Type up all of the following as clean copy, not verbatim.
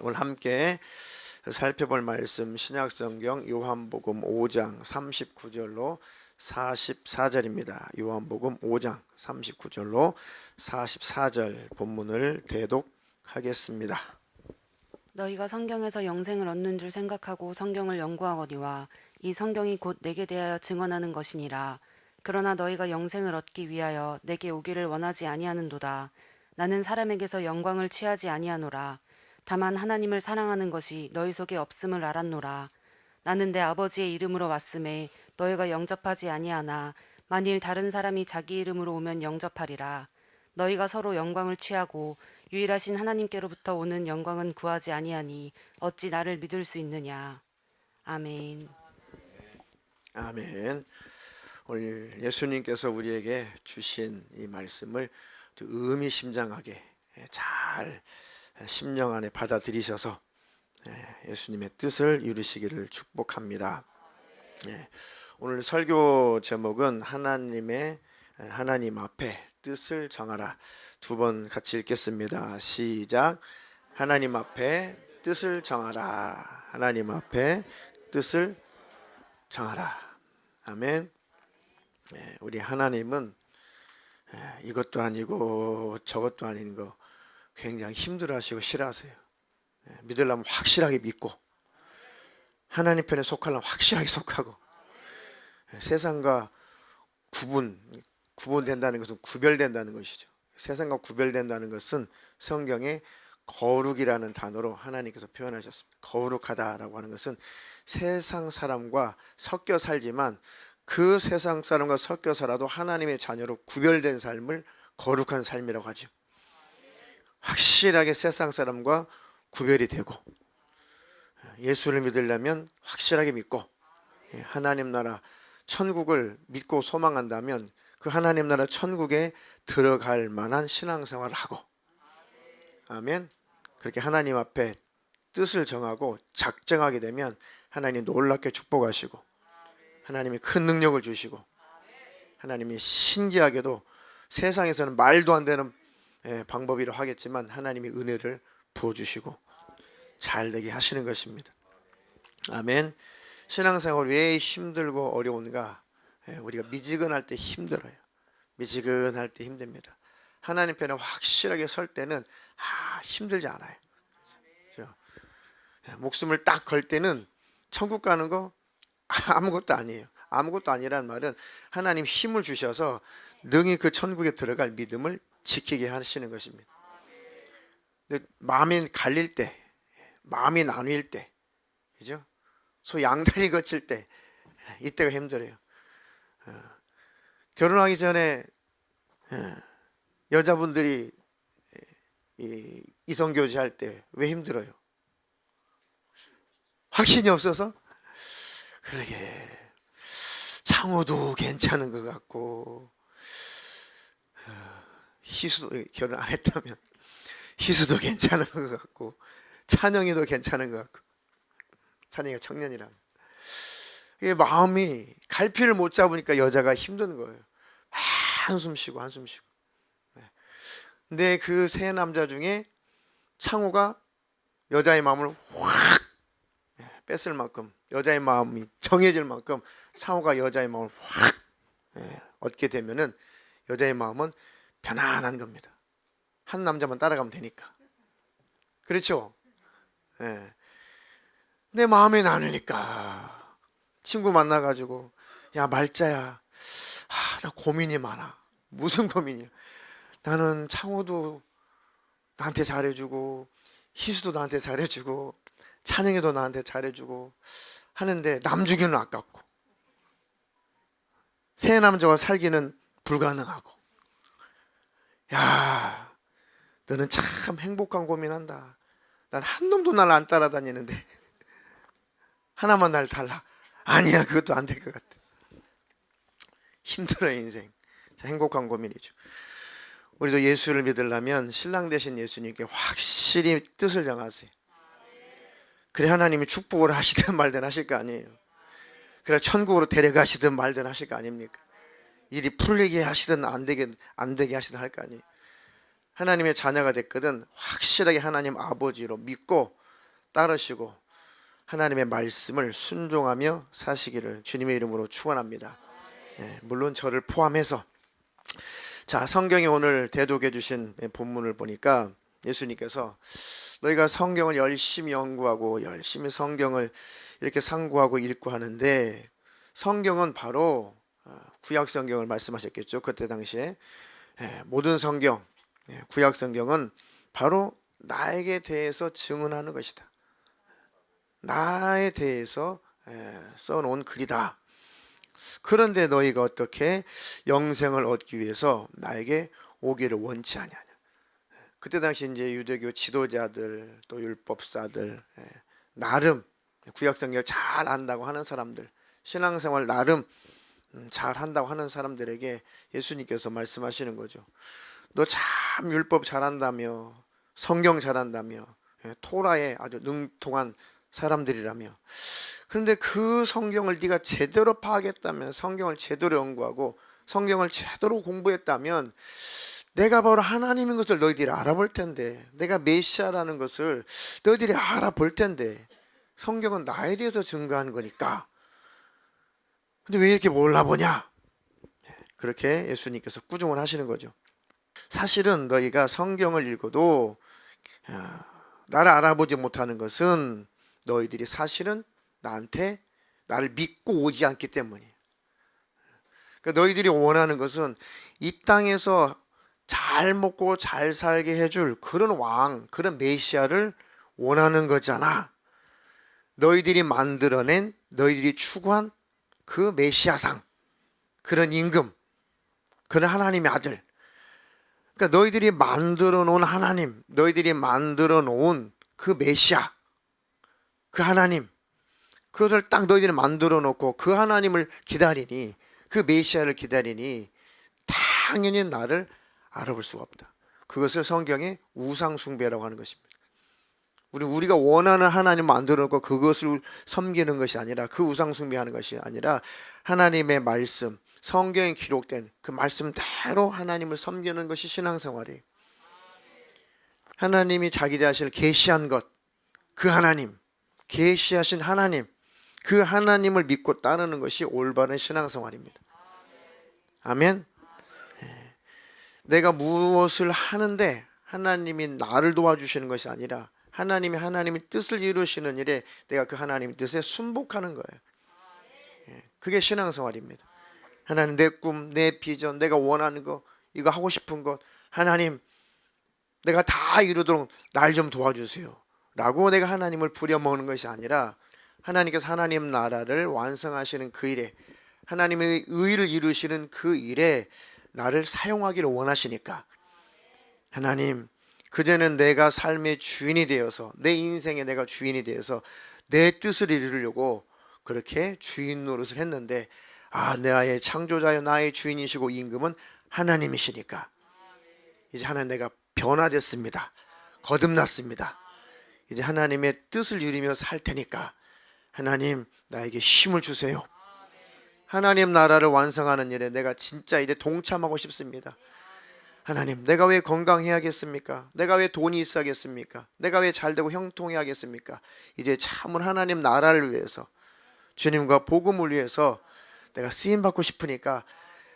오늘 함께 살펴볼 말씀 신약성경 요한복음 5장 39절로 44절입니다. 요한복음 5장 39절로 44절 본문을 대독하겠습니다. 너희가 성경에서 영생을 얻는 줄 생각하고 성경을 연구하거니와 이 성경이 곧 내게 대하여 증언하는 것이니라. 그러나 너희가 영생을 얻기 위하여 내게 오기를 원하지 아니하는도다. 나는 사람에게서 영광을 취하지 아니하노라. 다만 하나님을 사랑하는 것이 너희 속에 없음을 알았노라. 나는 내 아버지의 이름으로 왔음에 너희가 영접하지 아니하나 만일 다른 사람이 자기 이름으로 오면 영접하리라. 너희가 서로 영광을 취하고 유일하신 하나님께로부터 오는 영광은 구하지 아니하니 어찌 나를 믿을 수 있느냐. 아멘. 아멘. 오늘 예수님께서 우리에게 주신 이 말씀을 의미심장하게 잘 심령 안에 받아들이셔서 예수님의 뜻을 이루시기를 축복합니다. 오늘 설교 제목은 하나님 앞에 뜻을 정하라. 두 번 같이 읽겠습니다. 시작. 하나님 앞에 뜻을 정하라. 하나님 앞에 뜻을 정하라. 아멘. 우리 하나님은 이것도 아니고 저것도 아닌 거 굉장히 힘들어하시고 싫어하세요. 믿으려면 확실하게 믿고 하나님 편에 속하려면 확실하게 속하고 세상과 구분된다는 것은 구별된다는 것이죠. 세상과 구별된다는 것은 성경에 거룩이라는 단어로 하나님께서 표현하셨습니다. 거룩하다라고 하는 것은 세상 사람과 섞여 살지만 그 세상 사람과 섞여 살아도 하나님의 자녀로 구별된 삶을 거룩한 삶이라고 하죠. 확실하게 세상 사람과 구별이 되고 예수를 믿으려면 확실하게 믿고 하나님 나라 천국을 믿고 소망한다면 그 하나님 나라 천국에 들어갈 만한 신앙생활을 하고 아멘. 그렇게 하나님 앞에 뜻을 정하고 작정하게 되면 하나님 놀랍게 축복하시고 하나님이 큰 능력을 주시고 하나님이 신기하게도 세상에서는 말도 안 되는 방법이라 하겠지만 하나님이 은혜를 부어주시고 잘되게 하시는 것입니다. 아멘. 신앙생활 왜 힘들고 어려운가? 우리가 미지근할 때 힘들어요. 미지근할 때 힘듭니다. 하나님 편에 확실하게 설 때는 힘들지 않아요. 그렇죠? 목숨을 딱 걸 때는 천국 가는 거 아무것도 아니에요. 아무것도 아니란 말은 하나님 힘을 주셔서 능히 그 천국에 들어갈 믿음을 지키게 하시는 것입니다. 근데 마음이 갈릴 때, 마음이 나뉠 때, 그죠? 소 양다리 거칠 때, 이때가 힘들어요. 결혼하기 전에 여자분들이 이성교제 할 때 왜 힘들어요? 확신이 없어서? 그러게 창호도 괜찮은 것 같고 희수도 결혼 안 했다면 희수도 괜찮은 것 같고 찬영이도 괜찮은 것 같고 찬영이가 청년이라 이게 마음이 갈피를 못 잡으니까 여자가 힘든 거예요. 한숨 쉬고 한숨 쉬고. 근데 그 세 남자 중에 창호가 여자의 마음을 확 뺐을 만큼 여자의 마음이 정해질 만큼 창호가 여자의 마음을 확 얻게 되면은 여자의 마음은 편안한 겁니다. 한 남자만 따라가면 되니까. 그렇죠? 내 마음이 나누니까 친구 만나가지고 야 말자야 나 고민이 많아. 무슨 고민이야? 나는 창호도 나한테 잘해주고 희수도 나한테 잘해주고 찬영이도 나한테 잘해주고 하는데 남 주기는 아깝고 새 남자와 살기는 불가능하고 야 너는 참 행복한 고민한다. 난 한 놈도 날 안 따라다니는데 하나만 날 달라. 아니야 그것도 안 될 것 같아. 힘들어요 인생. 행복한 고민이죠. 우리도 예수를 믿으려면 신랑 되신 예수님께 확실히 뜻을 정하세요. 그래 하나님이 축복을 하시든 말든 하실 거 아니에요. 그래 천국으로 데려가시든 말든 하실 거 아닙니까? 일이 풀리게 하시든 안 되게 하시든 할 거 아니에요. 하나님의 자녀가 됐거든 확실하게 하나님 아버지로 믿고 따르시고 하나님의 말씀을 순종하며 사시기를 주님의 이름으로 축원합니다. 물론 저를 포함해서. 자, 성경에 오늘 대독해 주신 본문을 보니까 예수님께서 너희가 성경을 열심히 연구하고 열심히 성경을 이렇게 상고하고 읽고 하는데, 성경은 바로 구약 성경을 말씀하셨겠죠. 그때 당시에 모든 성경, 구약 성경은 바로 나에게 대해서 증언하는 것이다. 나에 대해서 써놓은 글이다. 그런데 너희가 어떻게 영생을 얻기 위해서 나에게 오기를 원치 아니하냐. 그때 당시 이제 유대교 지도자들 또 율법사들, 나름 구약 성경을 잘 안다고 하는 사람들, 신앙생활 나름 잘 한다고 하는 사람들에게 예수님께서 말씀하시는 거죠. 너 참 율법 잘한다며, 성경 잘한다며, 토라에 아주 능통한 사람들이라며. 그런데 그 성경을 네가 제대로 파악했다면, 성경을 제대로 연구하고 성경을 제대로 공부했다면 내가 바로 하나님인 것을 너희들이 알아볼 텐데, 내가 메시아라는 것을 너희들이 알아볼 텐데, 성경은 나에 대해서 증거하는 거니까. 근데 왜 이렇게 몰라보냐? 그렇게 예수님께서 꾸중을 하시는 거죠. 사실은 너희가 성경을 읽어도 나를 알아보지 못하는 것은 너희들이 사실은 나를 믿고 오지 않기 때문이에요. 그러니까 너희들이 원하는 것은 이 땅에서 잘 먹고 잘 살게 해줄 그런 왕, 그런 메시아를 원하는 거잖아. 너희들이 만들어낸, 너희들이 추구한 그 메시아상, 그런 임금, 그런 하나님의 아들. 그러니까 너희들이 만들어 놓은 하나님, 너희들이 만들어 놓은 그 메시아, 그 하나님, 그것을 딱 너희들이 만들어 놓고 그 하나님을 기다리니, 그 메시아를 기다리니 당연히 나를 알아볼 수가 없다. 그것을 성경에 우상 숭배라고 하는 것입니다. 우리가 원하는 하나님 만들어 놓고 그것을 섬기는 것이 아니라, 그 우상 숭배하는 것이 아니라 하나님의 말씀, 성경에 기록된 그 말씀대로 하나님을 섬기는 것이 신앙생활이에요. 하나님이 자기 자신을 계시한 것, 그 하나님, 계시하신 하나님, 그 하나님을 믿고 따르는 것이 올바른 신앙생활입니다. 아멘. 내가 무엇을 하는데 하나님이 나를 도와주시는 것이 아니라 하나님이 뜻을 이루시는 일에 내가 그 하나님의 뜻에 순복하는 거예요. 그게 신앙생활입니다. 하나님, 내 꿈, 내 비전, 내가 원하는 거, 이거 하고 싶은 것, 하나님 내가 다 이루도록 날 좀 도와주세요 라고 내가 하나님을 부려먹는 것이 아니라, 하나님께서 하나님 나라를 완성하시는 그 일에, 하나님의 의를 이루시는 그 일에 나를 사용하기를 원하시니까, 하나님 그전엔 내가 삶의 주인이 되어서, 내 인생에 내가 주인이 되어서 내 뜻을 이루려고 그렇게 주인 노릇을 했는데, 나의 창조자여 나의 주인이시고 임금은 하나님이시니까 이제 하나님, 내가 변화됐습니다. 거듭났습니다. 이제 하나님의 뜻을 이루며 살 테니까 하나님 나에게 힘을 주세요. 하나님 나라를 완성하는 일에 내가 진짜 이제 동참하고 싶습니다. 하나님, 내가 왜 건강해야겠습니까? 내가 왜 돈이 있어야겠습니까? 내가 왜 잘되고 형통해야겠습니까? 이제 참은 하나님 나라를 위해서, 주님과 복음을 위해서 내가 쓰임받고 싶으니까,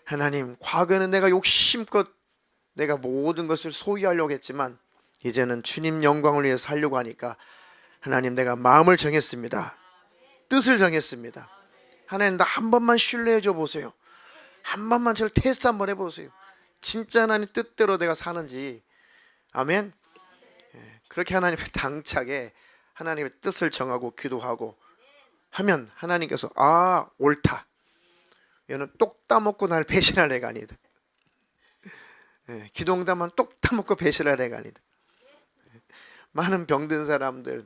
하나님, 과거에는 내가 욕심껏 내가 모든 것을 소유하려고 했지만 이제는 주님 영광을 위해서 살려고 하니까, 하나님 내가 마음을 정했습니다. 뜻을 정했습니다. 하나님, 나 한 번만 신뢰해 줘 보세요. 한 번만 저를 테스트 한번 해보세요. 진짜 하나님 뜻대로 내가 사는지. 아멘. 그렇게 하나님의 당차게 하나님의 뜻을 정하고 기도하고 하면 하나님께서 옳다, 얘는 똑 따먹고 날 배신할 애가 아니다. 기도응답만 똑 따먹고 배신할 애가 아니다. 많은 병든 사람들,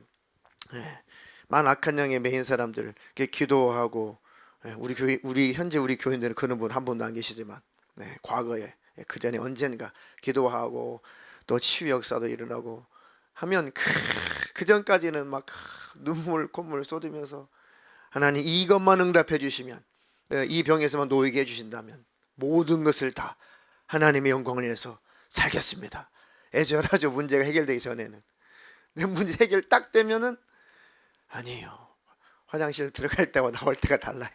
많은 악한 영에 매인 사람들 기도하고, 우리 현재 우리 교인들은 그런 분 한 분도 안 계시지만, 과거에 그 전에 언젠가 기도하고 또 치유 역사도 일어나고 하면 그 전까지는 막 눈물 콧물 쏟으면서, 하나님 이것만 응답해 주시면, 이 병에서만 놓이게 해 주신다면 모든 것을 다 하나님의 영광을 위해서 살겠습니다. 애절하죠. 문제가 해결되기 전에는. 내 문제 해결 딱 되면은 아니에요. 화장실 들어갈 때와 나올 때가 달라요.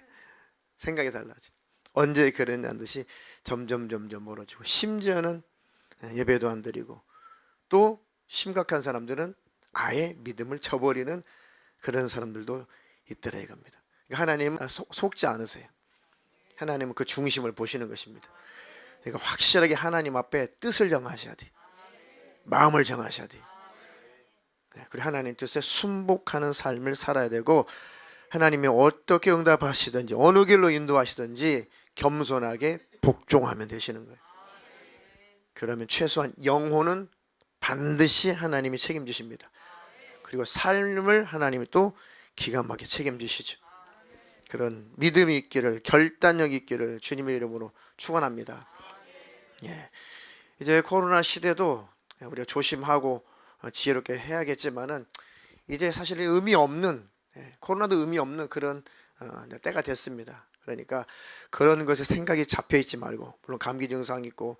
생각이 달라져. 언제 그랬냐는 듯이 점점 멀어지고, 심지어는 예배도 안 드리고, 또 심각한 사람들은 아예 믿음을 저버리는 그런 사람들도 있더라 이겁니다. 하나님은 속지 않으세요. 하나님은 그 중심을 보시는 것입니다. 그러니까 확실하게 하나님 앞에 뜻을 정하셔야 돼. 마음을 정하셔야 돼. 그리고 하나님 뜻에 순복하는 삶을 살아야 되고, 하나님이 어떻게 응답하시든지 어느 길로 인도하시든지 겸손하게 복종하면 되시는 거예요. 그러면 최소한 영혼은 반드시 하나님이 책임지십니다. 그리고 삶을 하나님이 또 기가 막히게 책임지시죠. 그런 믿음이 있기를, 결단력 있기를 주님의 이름으로 축원합니다. 예. 이제 코로나 시대도 우리가 조심하고 지혜롭게 해야겠지만은, 이제 사실 의미 없는, 코로나도 의미 없는 그런 때가 됐습니다. 그러니까 그런 것에 생각이 잡혀 있지 말고, 물론 감기 증상 있고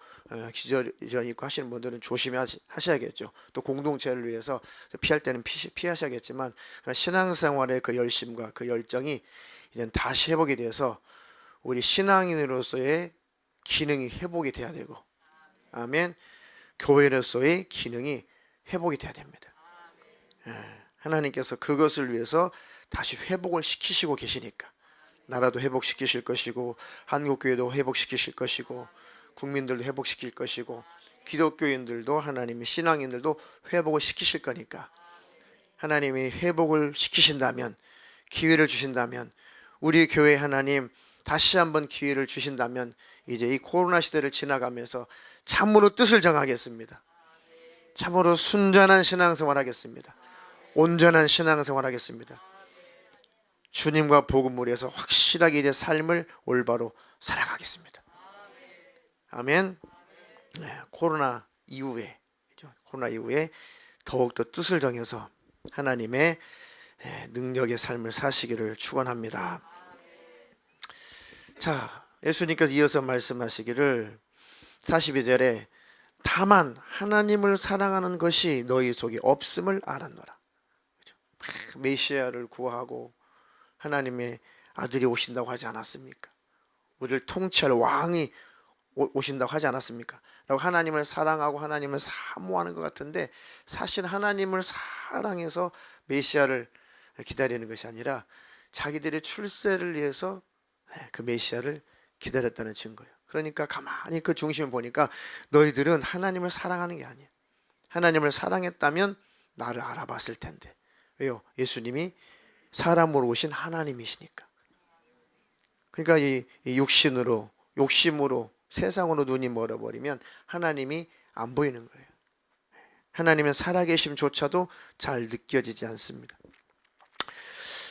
기저질환 있고 하시는 분들은 조심하셔야겠죠. 또 공동체를 위해서 피할 때는 피하셔야겠지만, 신앙생활의 그 열심과 그 열정이 이제 다시 회복이 돼서 우리 신앙인으로서의 기능이 회복이 돼야 되고, 아멘. 교회로서의 기능이 회복이 돼야 됩니다. 하나님께서 그것을 위해서 다시 회복을 시키시고 계시니까, 나라도 회복시키실 것이고, 한국교회도 회복시키실 것이고, 국민들도 회복시킬 것이고, 기독교인들도, 하나님의 신앙인들도 회복을 시키실 거니까, 하나님이 회복을 시키신다면, 기회를 주신다면, 우리 교회 하나님 다시 한번 기회를 주신다면, 이제 이 코로나 시대를 지나가면서 참으로 뜻을 정하겠습니다. 참으로 순전한 신앙생활 하겠습니다. 온전한 신앙생활 하겠습니다. 주님과 복음을 위해서 확실하게 이제 삶을 올바로 살아가겠습니다. 아멘. 코로나 이후에 더욱더 뜻을 정해서 하나님의 능력의 삶을 사시기를 축원합니다. 자, 예수님께서 이어서 말씀하시기를 42절에 다만 하나님을 사랑하는 것이 너희 속에 없음을 알았노라. 메시아를 구하고 하나님의 아들이 오신다고 하지 않았습니까? 우리를 통치할 왕이 오신다고 하지 않았습니까? 라고 하나님을 사랑하고 하나님을 사모하는 것 같은데, 사실 하나님을 사랑해서 메시아를 기다리는 것이 아니라 자기들의 출세를 위해서 그 메시아를 기다렸다는 증거예요. 그러니까 가만히 그 중심을 보니까 너희들은 하나님을 사랑하는 게 아니야. 하나님을 사랑했다면 나를 알아봤을 텐데. 왜요? 예수님이 사람으로 오신 하나님이시니까. 그러니까 이 욕심으로 세상으로 눈이 멀어버리면 하나님이 안 보이는 거예요. 하나님의 살아계심조차도 잘 느껴지지 않습니다.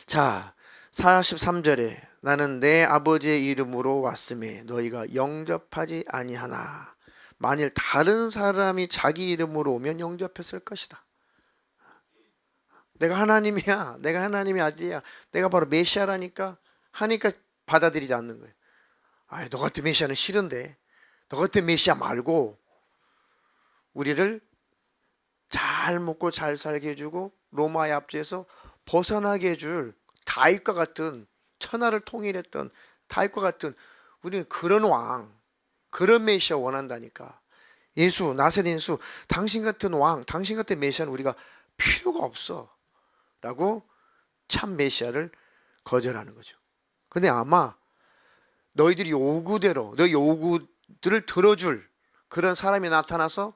자, 43절에 나는 내 아버지의 이름으로 왔음에 너희가 영접하지 아니하나 만일 다른 사람이 자기 이름으로 오면 영접했을 것이다. 내가 하나님이야. 내가 하나님의 아들이야. 내가 바로 메시아라니까 하니까 받아들이지 않는 거예요. 아, 너 같은 메시아는 싫은데, 너 같은 메시아 말고 우리를 잘 먹고 잘 살게 해주고 로마의 압제에서 벗어나게 해줄 다윗과 같은, 천하를 통일했던 다윗과 같은, 우리는 그런 왕, 그런 메시아 원한다니까. 예수, 나사렛 예수, 당신 같은 왕, 당신 같은 메시아는 우리가 필요가 없어 라고 참 메시아를 거절하는 거죠. 근데 아마 너희들이 요구대로 너희 요구들을 들어줄 그런 사람이 나타나서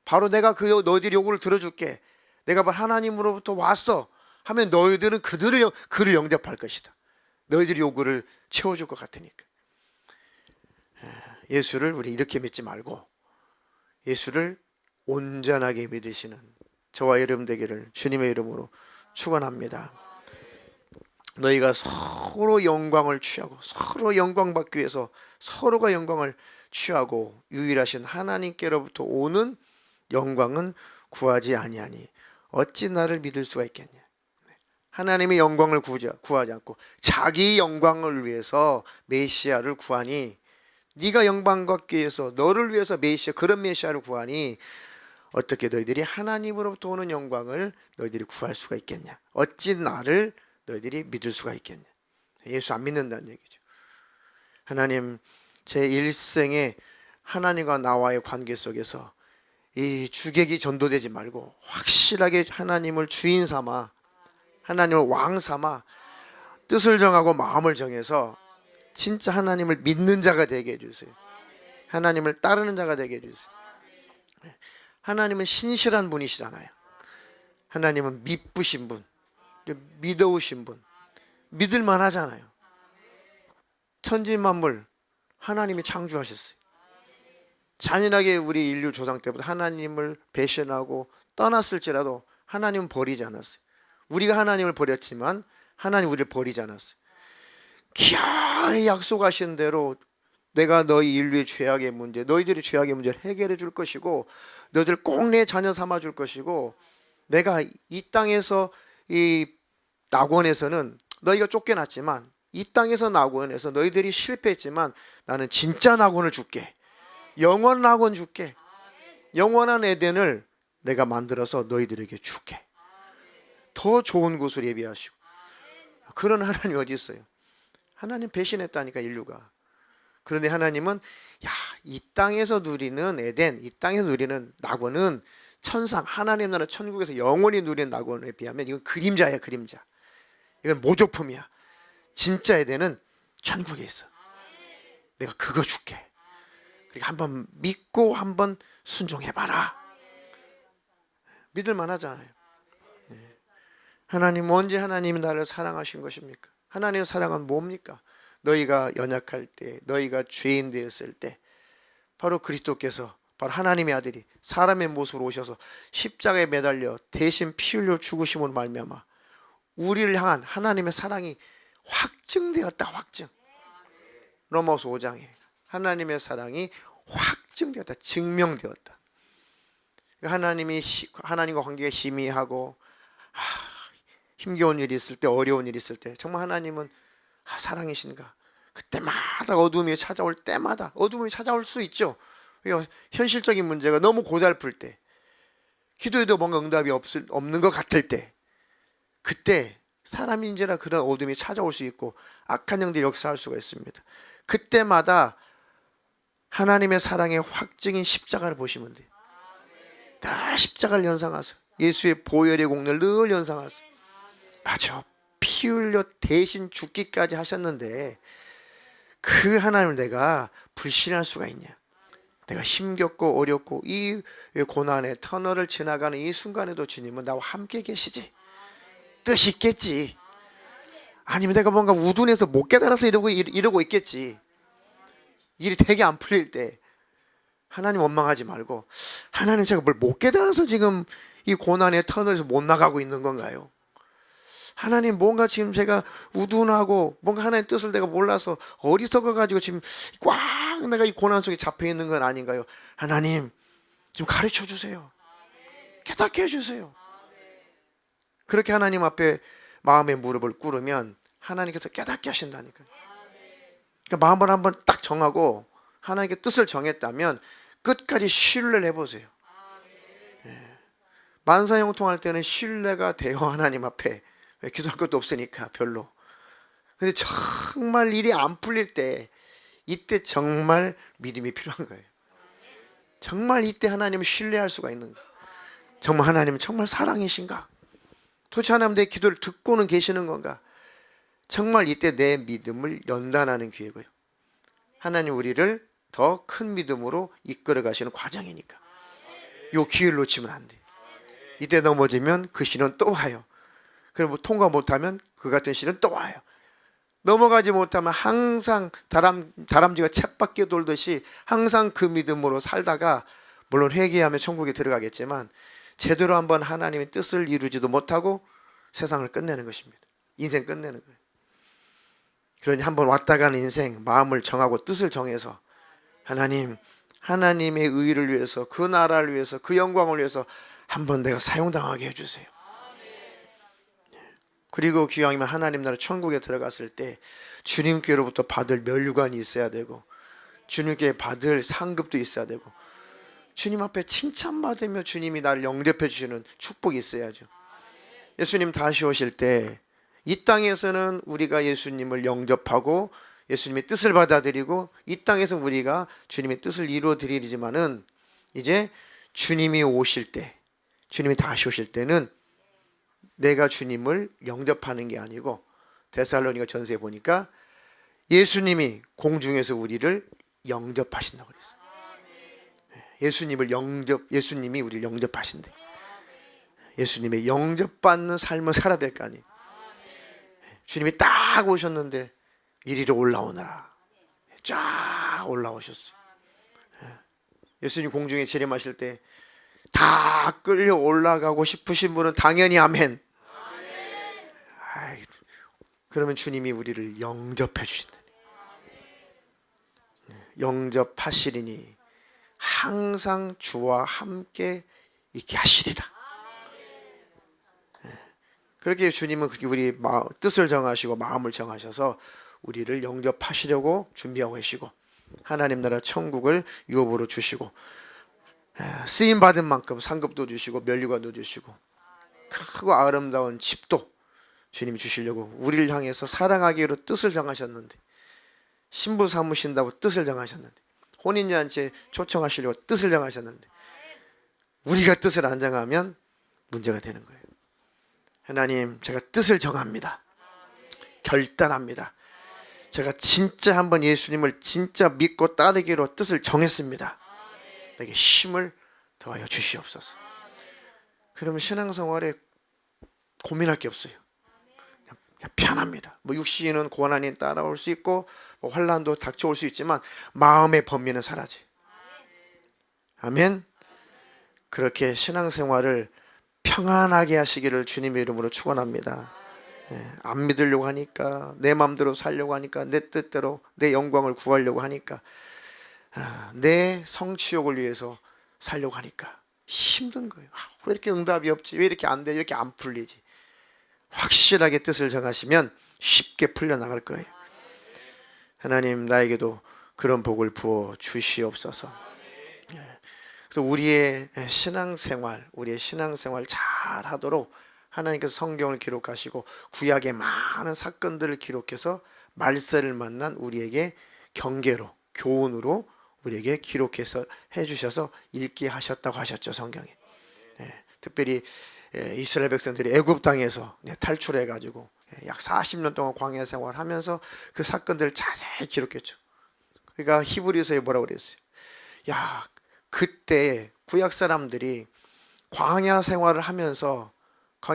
바로 내가 너희들의 요구를 들어줄게, 내가 바로 하나님으로부터 왔어 하면 너희들은 그를 영접할 것이다. 너희들의 요구를 채워줄 것 같으니까. 예수를 우리 이렇게 믿지 말고 예수를 온전하게 믿으시는 저와 여러분 되기를 주님의 이름으로 축원합니다. 너희가 서로 영광을 취하고 서로 영광 받기 위해서 서로가 영광을 취하고 유일하신 하나님께로부터 오는 영광은 구하지 아니하니 어찌 나를 믿을 수가 있겠냐. 하나님의 영광을 구하지 않고 자기 영광을 위해서 메시아를 구하니 네가 영광 받기 위해서 너를 위해서 메시아, 그런 메시아를 구하니 어떻게 너희들이 하나님으로부터 오는 영광을 너희들이 구할 수가 있겠냐? 어찌 나를 너희들이 믿을 수가 있겠냐? 예수 안 믿는다는 얘기죠. 하나님, 제 일생에 하나님과 나와의 관계 속에서 이 주객이 전도되지 말고 확실하게 하나님을 주인 삼아, 하나님을 왕 삼아 뜻을 정하고 마음을 정해서 진짜 하나님을 믿는 자가 되게 해주세요. 하나님을 따르는 자가 되게 해주세요. 하나님은 신실한 분이시잖아요. 하나님은 믿으신 분, 믿어오신 분, 믿을만 하잖아요. 천지만물 하나님이 창조하셨어요. 잔인하게 우리 인류 조상 때부터 하나님을 배신하고 떠났을지라도 하나님은 버리지 않았어요. 우리가 하나님을 버렸지만 하나님 우리를 버리지 않았어요. 기아히 약속하신 대로 내가 너희 인류의 죄악의 문제, 너희들의 죄악의 문제를 해결해 줄 것이고 너희들 꼭 내 자녀 삼아 줄 것이고, 내가 이 땅에서 이 낙원에서는 너희가 쫓겨났지만, 이 땅에서 낙원에서 너희들이 실패했지만 나는 진짜 낙원을 줄게. 영원 낙원 줄게. 영원한 에덴을 내가 만들어서 너희들에게 줄게. 더 좋은 곳을 예비하시고. 그런 하나님이 어디 있어요? 하나님 배신했다니까, 인류가. 그런데 하나님은 이 땅에서 누리는 에덴, 이 땅에서 누리는 낙원은 천상, 하나님 나라 천국에서 영원히 누리는 낙원에 비하면 이건 그림자야, 그림자. 이건 모조품이야. 진짜 에덴은 천국에 있어. 내가 그거 줄게. 그러니까 한번 믿고 한번 순종해봐라. 믿을만 하잖아요. 하나님, 언제 하나님이 나를 사랑하신 것입니까? 하나님의 사랑은 뭡니까? 너희가 연약할 때, 너희가 죄인 되었을 때 바로 그리스도께서, 바로 하나님의 아들이 사람의 모습으로 오셔서 십자가에 매달려 대신 피 흘려 죽으심으로 말미암아 우리를 향한 하나님의 사랑이 확증되었다. 확증. 로마서 5장에 하나님의 사랑이 확증되었다. 증명되었다. 하나님이 하나님과 관계가 희미하고 힘겨운 일이 있을 때, 어려운 일이 있을 때 정말 하나님은 사랑이신가? 그때마다 어둠이 찾아올 때마다, 어둠이 찾아올 수 있죠. 현실적인 문제가 너무 고달플 때, 기도해도 뭔가 응답이 없는 것 같을 때, 그때 사람인지라 그런 어둠이 찾아올 수 있고 악한 영들이 역사할 수가 있습니다. 그때마다 하나님의 사랑의 확증인 십자가를 보시면 돼요. 다 십자가를 연상하세요. 예수의 보혈의 공로를 늘 연상하세요. 맞아, 피 흘려 대신 죽기까지 하셨는데 그 하나님을 내가 불신할 수가 있냐? 내가 힘겹고 어렵고 이 고난의 터널을 지나가는 이 순간에도 주님은 나와 함께 계시지. 뜻이 있겠지. 아니면 내가 뭔가 우둔해서 못 깨달아서 이러고 있겠지. 일이 되게 안 풀릴 때 하나님 원망하지 말고, 하나님 제가 뭘 못 깨달아서 지금 이 고난의 터널에서 못 나가고 있는 건가요? 하나님, 뭔가 지금 제가 우둔하고 뭔가 하나님의 뜻을 내가 몰라서 어리석어 가지고 지금 꽉 내가 이 고난 속에 잡혀 있는 건 아닌가요? 하나님, 좀 가르쳐 주세요. 깨닫게 해 주세요. 그렇게 하나님 앞에 마음의 무릎을 꿇으면 하나님께서 깨닫게 하신다니까요. 그러니까 마음을 한번 딱 정하고 하나님께 뜻을 정했다면 끝까지 신뢰를 해보세요. 만사형통할 때는 신뢰가 돼요. 하나님 앞에 기도할 것도 없으니까 별로. 근데 정말 일이 안 풀릴 때, 이때 정말 믿음이 필요한 거예요. 정말 이때 하나님을 신뢰할 수가 있는 거예요. 정말 하나님은 정말 사랑이신가? 도대체 하나님 내 기도를 듣고는 계시는 건가? 정말 이때 내 믿음을 연단하는 기회고요. 하나님 우리를 더 큰 믿음으로 이끌어 가시는 과정이니까 이 기회를 놓치면 안 돼요. 이때 넘어지면 그 신은 또 와요. 그럼 뭐 통과 못하면 그 같은 신은 또 와요. 넘어가지 못하면 항상 다람쥐가 쳇바퀴 돌듯이 항상 그 믿음으로 살다가, 물론 회개하면 천국에 들어가겠지만 제대로 한번 하나님의 뜻을 이루지도 못하고 세상을 끝내는 것입니다. 인생 끝내는 거예요. 그러니 한번 왔다 가는 인생, 마음을 정하고 뜻을 정해서 하나님, 하나님의 의를 위해서, 그 나라를 위해서, 그 영광을 위해서 한번 내가 사용당하게 해주세요. 그리고 기왕이면 하나님 나라 천국에 들어갔을 때 주님께로부터 받을 면류관이 있어야 되고, 주님께 받을 상급도 있어야 되고, 주님 앞에 칭찬받으며 주님이 나를 영접해 주시는 축복이 있어야죠. 예수님 다시 오실 때 이 땅에서는 우리가 예수님을 영접하고 예수님의 뜻을 받아들이고 이 땅에서 우리가 주님의 뜻을 이루어 드리지만은, 이제 주님이 오실 때, 주님이 다시 오실 때는 내가 주님을 영접하는 게 아니고, 데살로니가 전서에 보니까 예수님이 공중에서 우리를 영접하신다고 그랬어요. 예수님이 우리를 영접하신대. 예수님의 영접받는 삶을 살아야 될 거 아니에요. 주님이 딱 오셨는데 이리로 올라오너라. 쫙 올라오셨어요. 예수님 공중에 재림하실 때 다 끌려 올라가고 싶으신 분은 당연히 아멘. 아이, 그러면 주님이 우리를 영접해 주신다. 영접하시리니 항상 주와 함께 있게 하시리라. 그렇게 주님은 그렇게 우리 뜻을 정하시고 마음을 정하셔서 우리를 영접하시려고 준비하고 계시고, 하나님 나라 천국을 유업으로 주시고, 쓰임 받은 만큼 상급도 주시고 면류관도 주시고 크고 아름다운 집도 주님이 주시려고 우리를 향해서 사랑하기로 뜻을 정하셨는데, 신부 삼으신다고 뜻을 정하셨는데, 혼인잔치에 초청하시려고 뜻을 정하셨는데, 우리가 뜻을 안 정하면 문제가 되는 거예요. 하나님, 제가 뜻을 정합니다. 결단합니다. 제가 진짜 한번 예수님을 진짜 믿고 따르기로 뜻을 정했습니다. 내게 힘을 더하여 주시옵소서. 그러면 신앙생활에 고민할 게 없어요. 그냥 편합니다. 육신은 고난이 따라올 수 있고 환난도 닥쳐올 수 있지만 마음의 범위는 사라져요. 아멘. 그렇게 신앙생활을 평안하게 하시기를 주님의 이름으로 축원합니다. 안 믿으려고 하니까, 내 마음대로 살려고 하니까, 내 뜻대로 내 영광을 구하려고 하니까, 내 성취욕을 위해서 살려고 하니까 힘든 거예요. 왜 이렇게 응답이 없지? 왜 이렇게 안 돼? 이렇게 안 풀리지? 확실하게 뜻을 정하시면 쉽게 풀려나갈 거예요. 하나님, 나에게도 그런 복을 부어 주시옵소서. 그래서 우리의 신앙생활 잘 하도록 하나님께서 성경을 기록하시고 구약의 많은 사건들을 기록해서 말세를 만난 우리에게 경계로, 교훈으로 우리에게 기록해서 해주셔서 읽게 하셨다고 하셨죠, 성경에. 특별히 이스라엘 백성들이 애굽 땅에서 탈출해가지고 약 40년 동안 광야 생활하면서 그 사건들을 자세히 기록했죠. 그러니까 히브리서에 뭐라고 그랬어요? 야, 그때 구약 사람들이 광야 생활을 하면서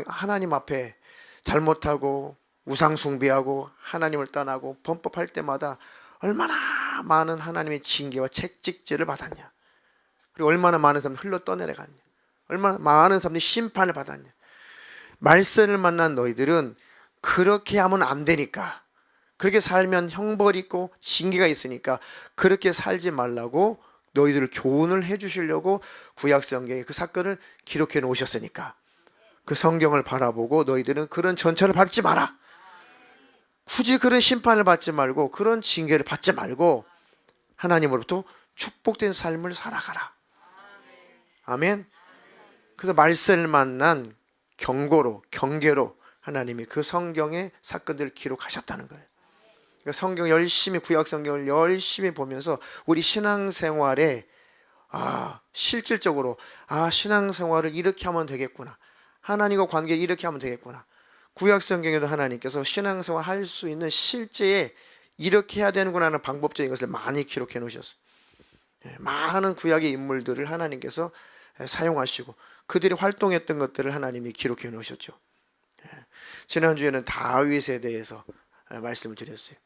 하나님 앞에 잘못하고 우상 숭배하고 하나님을 떠나고 범법할 때마다 얼마나 많은 하나님의 징계와 채찍질을 받았냐. 그리고 얼마나 많은 사람들이 흘러 떠내려갔냐. 얼마나 많은 사람들이 심판을 받았냐. 말세를 만난 너희들은 그렇게 하면 안 되니까, 그렇게 살면 형벌이 있고 징계가 있으니까 그렇게 살지 말라고 너희들을 교훈을 해주시려고 구약 성경에 그 사건을 기록해 놓으셨으니까 그 성경을 바라보고 너희들은 그런 전처를 밟지 마라. 굳이 그런 심판을 받지 말고 그런 징계를 받지 말고 하나님으로부터 축복된 삶을 살아가라. 아멘. 그래서 말세를 만난 경계로 하나님이 그 성경의 사건들을 기록하셨다는 거예요. 그러니까 성경 열심히, 구약 성경을 열심히 보면서 우리 신앙생활에 실질적으로 신앙생활을 이렇게 하면 되겠구나, 하나님과 관계를 이렇게 하면 되겠구나. 구약 성경에도 하나님께서 신앙생활 할 수 있는 실제에 이렇게 해야 되는구나 하는 방법적인 것을 많이 기록해 놓으셨어요. 많은 구약의 인물들을 하나님께서 사용하시고 그들이 활동했던 것들을 하나님이 기록해 놓으셨죠. 지난주에는 다윗에 대해서 말씀을 드렸어요.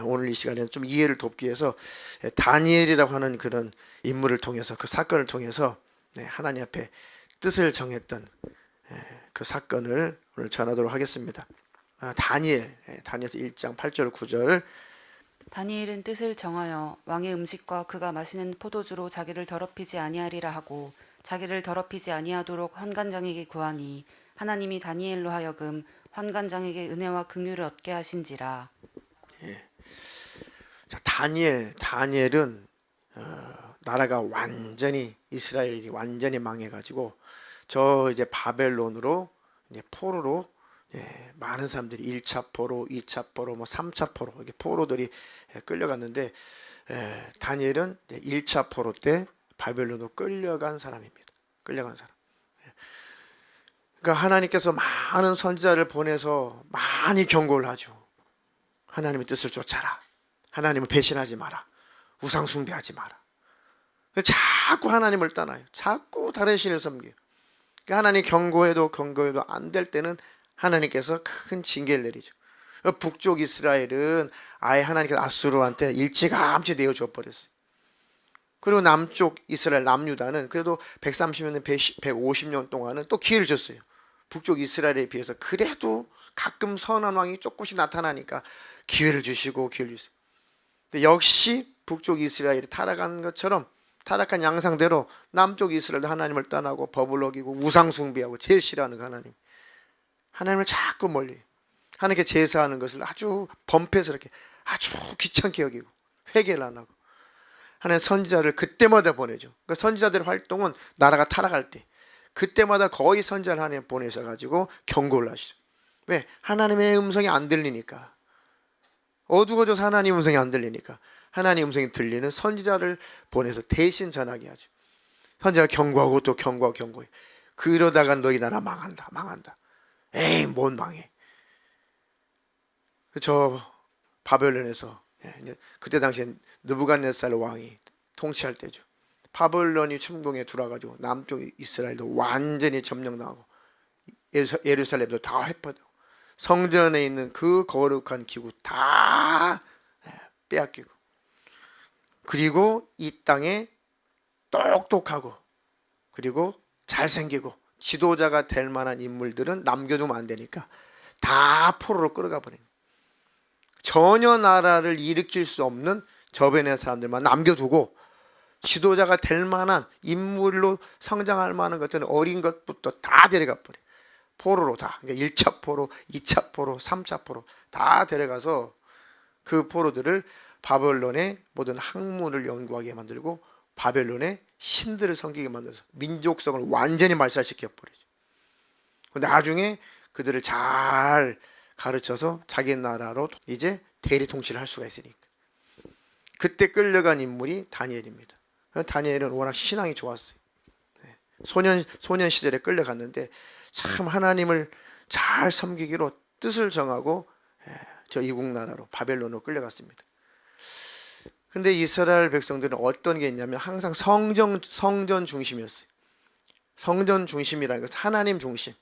오늘 이 시간에는 좀 이해를 돕기 위해서 다니엘이라고 하는 그런 인물을 통해서, 그 사건을 통해서 하나님 앞에 뜻을 정했던 그 사건을 오늘 전하도록 하겠습니다. 다니엘서 1장 8절 9절. 다니엘은 뜻을 정하여 왕의 음식과 그가 마시는 포도주로 자기를 더럽히지 아니하리라 하고 자기를 더럽히지 아니하도록 환관장에게 구하니 하나님이 다니엘로 하여금 환관장에게 은혜와 긍휼을 얻게 하신지라. 자, 다니엘은 나라가 완전히 이스라엘이 완전히 망해가지고 저 이제 바벨론으로 이제 포로로 많은 사람들이 1차 포로, 2차 포로, 뭐 3차 포로 이렇게 포로들이 끌려갔는데 다니엘은 1차 포로 때 바벨론으로 끌려간 사람입니다. 끌려간 사람. 그러니까 하나님께서 많은 선지자를 보내서 많이 경고를 하죠. 하나님의 뜻을 쫓아라. 하나님을 배신하지 마라. 우상 숭배하지 마라. 자꾸 하나님을 떠나요. 자꾸 다른 신을 섬겨요. 그러니까 하나님 경고해도 안 될 때는 하나님께서 큰 징계를 내리죠. 북쪽 이스라엘은 아예 하나님께서 아수르한테 일찌감치 내어줘 버렸어요. 그리고 남쪽 이스라엘 남유다는 그래도 130년, 150년 동안은 또 기회를 줬어요. 북쪽 이스라엘에 비해서 그래도 가끔 선한 왕이 조금씩 나타나니까 기회를 주시고 기회를 주세요. 근데 역시 북쪽 이스라엘이 타락한 것처럼 타락한 양상대로 남쪽 이스라엘도 하나님을 떠나고 법을 어기고 우상 숭배하고 제일 싫어하는 그 하나님을 자꾸 멀리 하나님께 제사하는 것을 아주 범패스럽게 아주 귀찮게 여기고 회개를 안 하고 하나님 선지자를 그때마다 보내죠. 그러니까 선지자들의 활동은 나라가 타락할 때 그때마다 거의 선지자를 하나님 보내셔가지고 경고를 하시죠. 왜? 하나님의 음성이 안 들리니까. 어두워져서 하나님 음성이 안 들리니까 하나님 음성이 들리는 선지자를 보내서 대신 전하게 하죠. 선지자가 경고하고 또 경고해. 그러다가 너희 나라 망한다. 에이, 뭔 망해. 저 바벨론에서 그때 당시에 느부갓네살 왕이 통치할 때죠. 바벨론이 침공에 들어와가지고 남쪽 이스라엘도 완전히 점령당하고 예루살렘도 다 회파되고 성전에 있는 그 거룩한 기구 다 빼앗기고 그리고 이 땅에 똑똑하고 그리고 잘생기고 지도자가 될 만한 인물들은 남겨두면 안 되니까 다 포로로 끌어가 버린 거예요. 전혀 나라를 일으킬 수 없는 저변의 사람들만 남겨두고 지도자가 될 만한 인물로 성장할 만한 것들은 어린 것부터 다 데려가 버려요. 포로로 다. 그러니까 1차 포로, 2차 포로, 3차 포로 다 데려가서 그 포로들을 바벨론의 모든 학문을 연구하게 만들고 바벨론의 신들을 섬기게 만들어서 민족성을 완전히 말살시켜 버리죠. 근데 나중에 그들을 잘 가르쳐서 자기 나라로 이제 대리 통치를 할 수가 있으니까. 그때 끌려간 인물이 다니엘입니다. 다니엘은 워낙 신앙이 좋았어요. 소년 시절에 끌려갔는데 참 하나님을 잘 섬기기로 뜻을 정하고 저 이국 나라로 바벨론으로 끌려갔습니다. 근데 이스라엘 백성들은 어떤 게 있냐면 항상 성전 중심이었어요. 성전 중심이라는 것은 하나님 중심.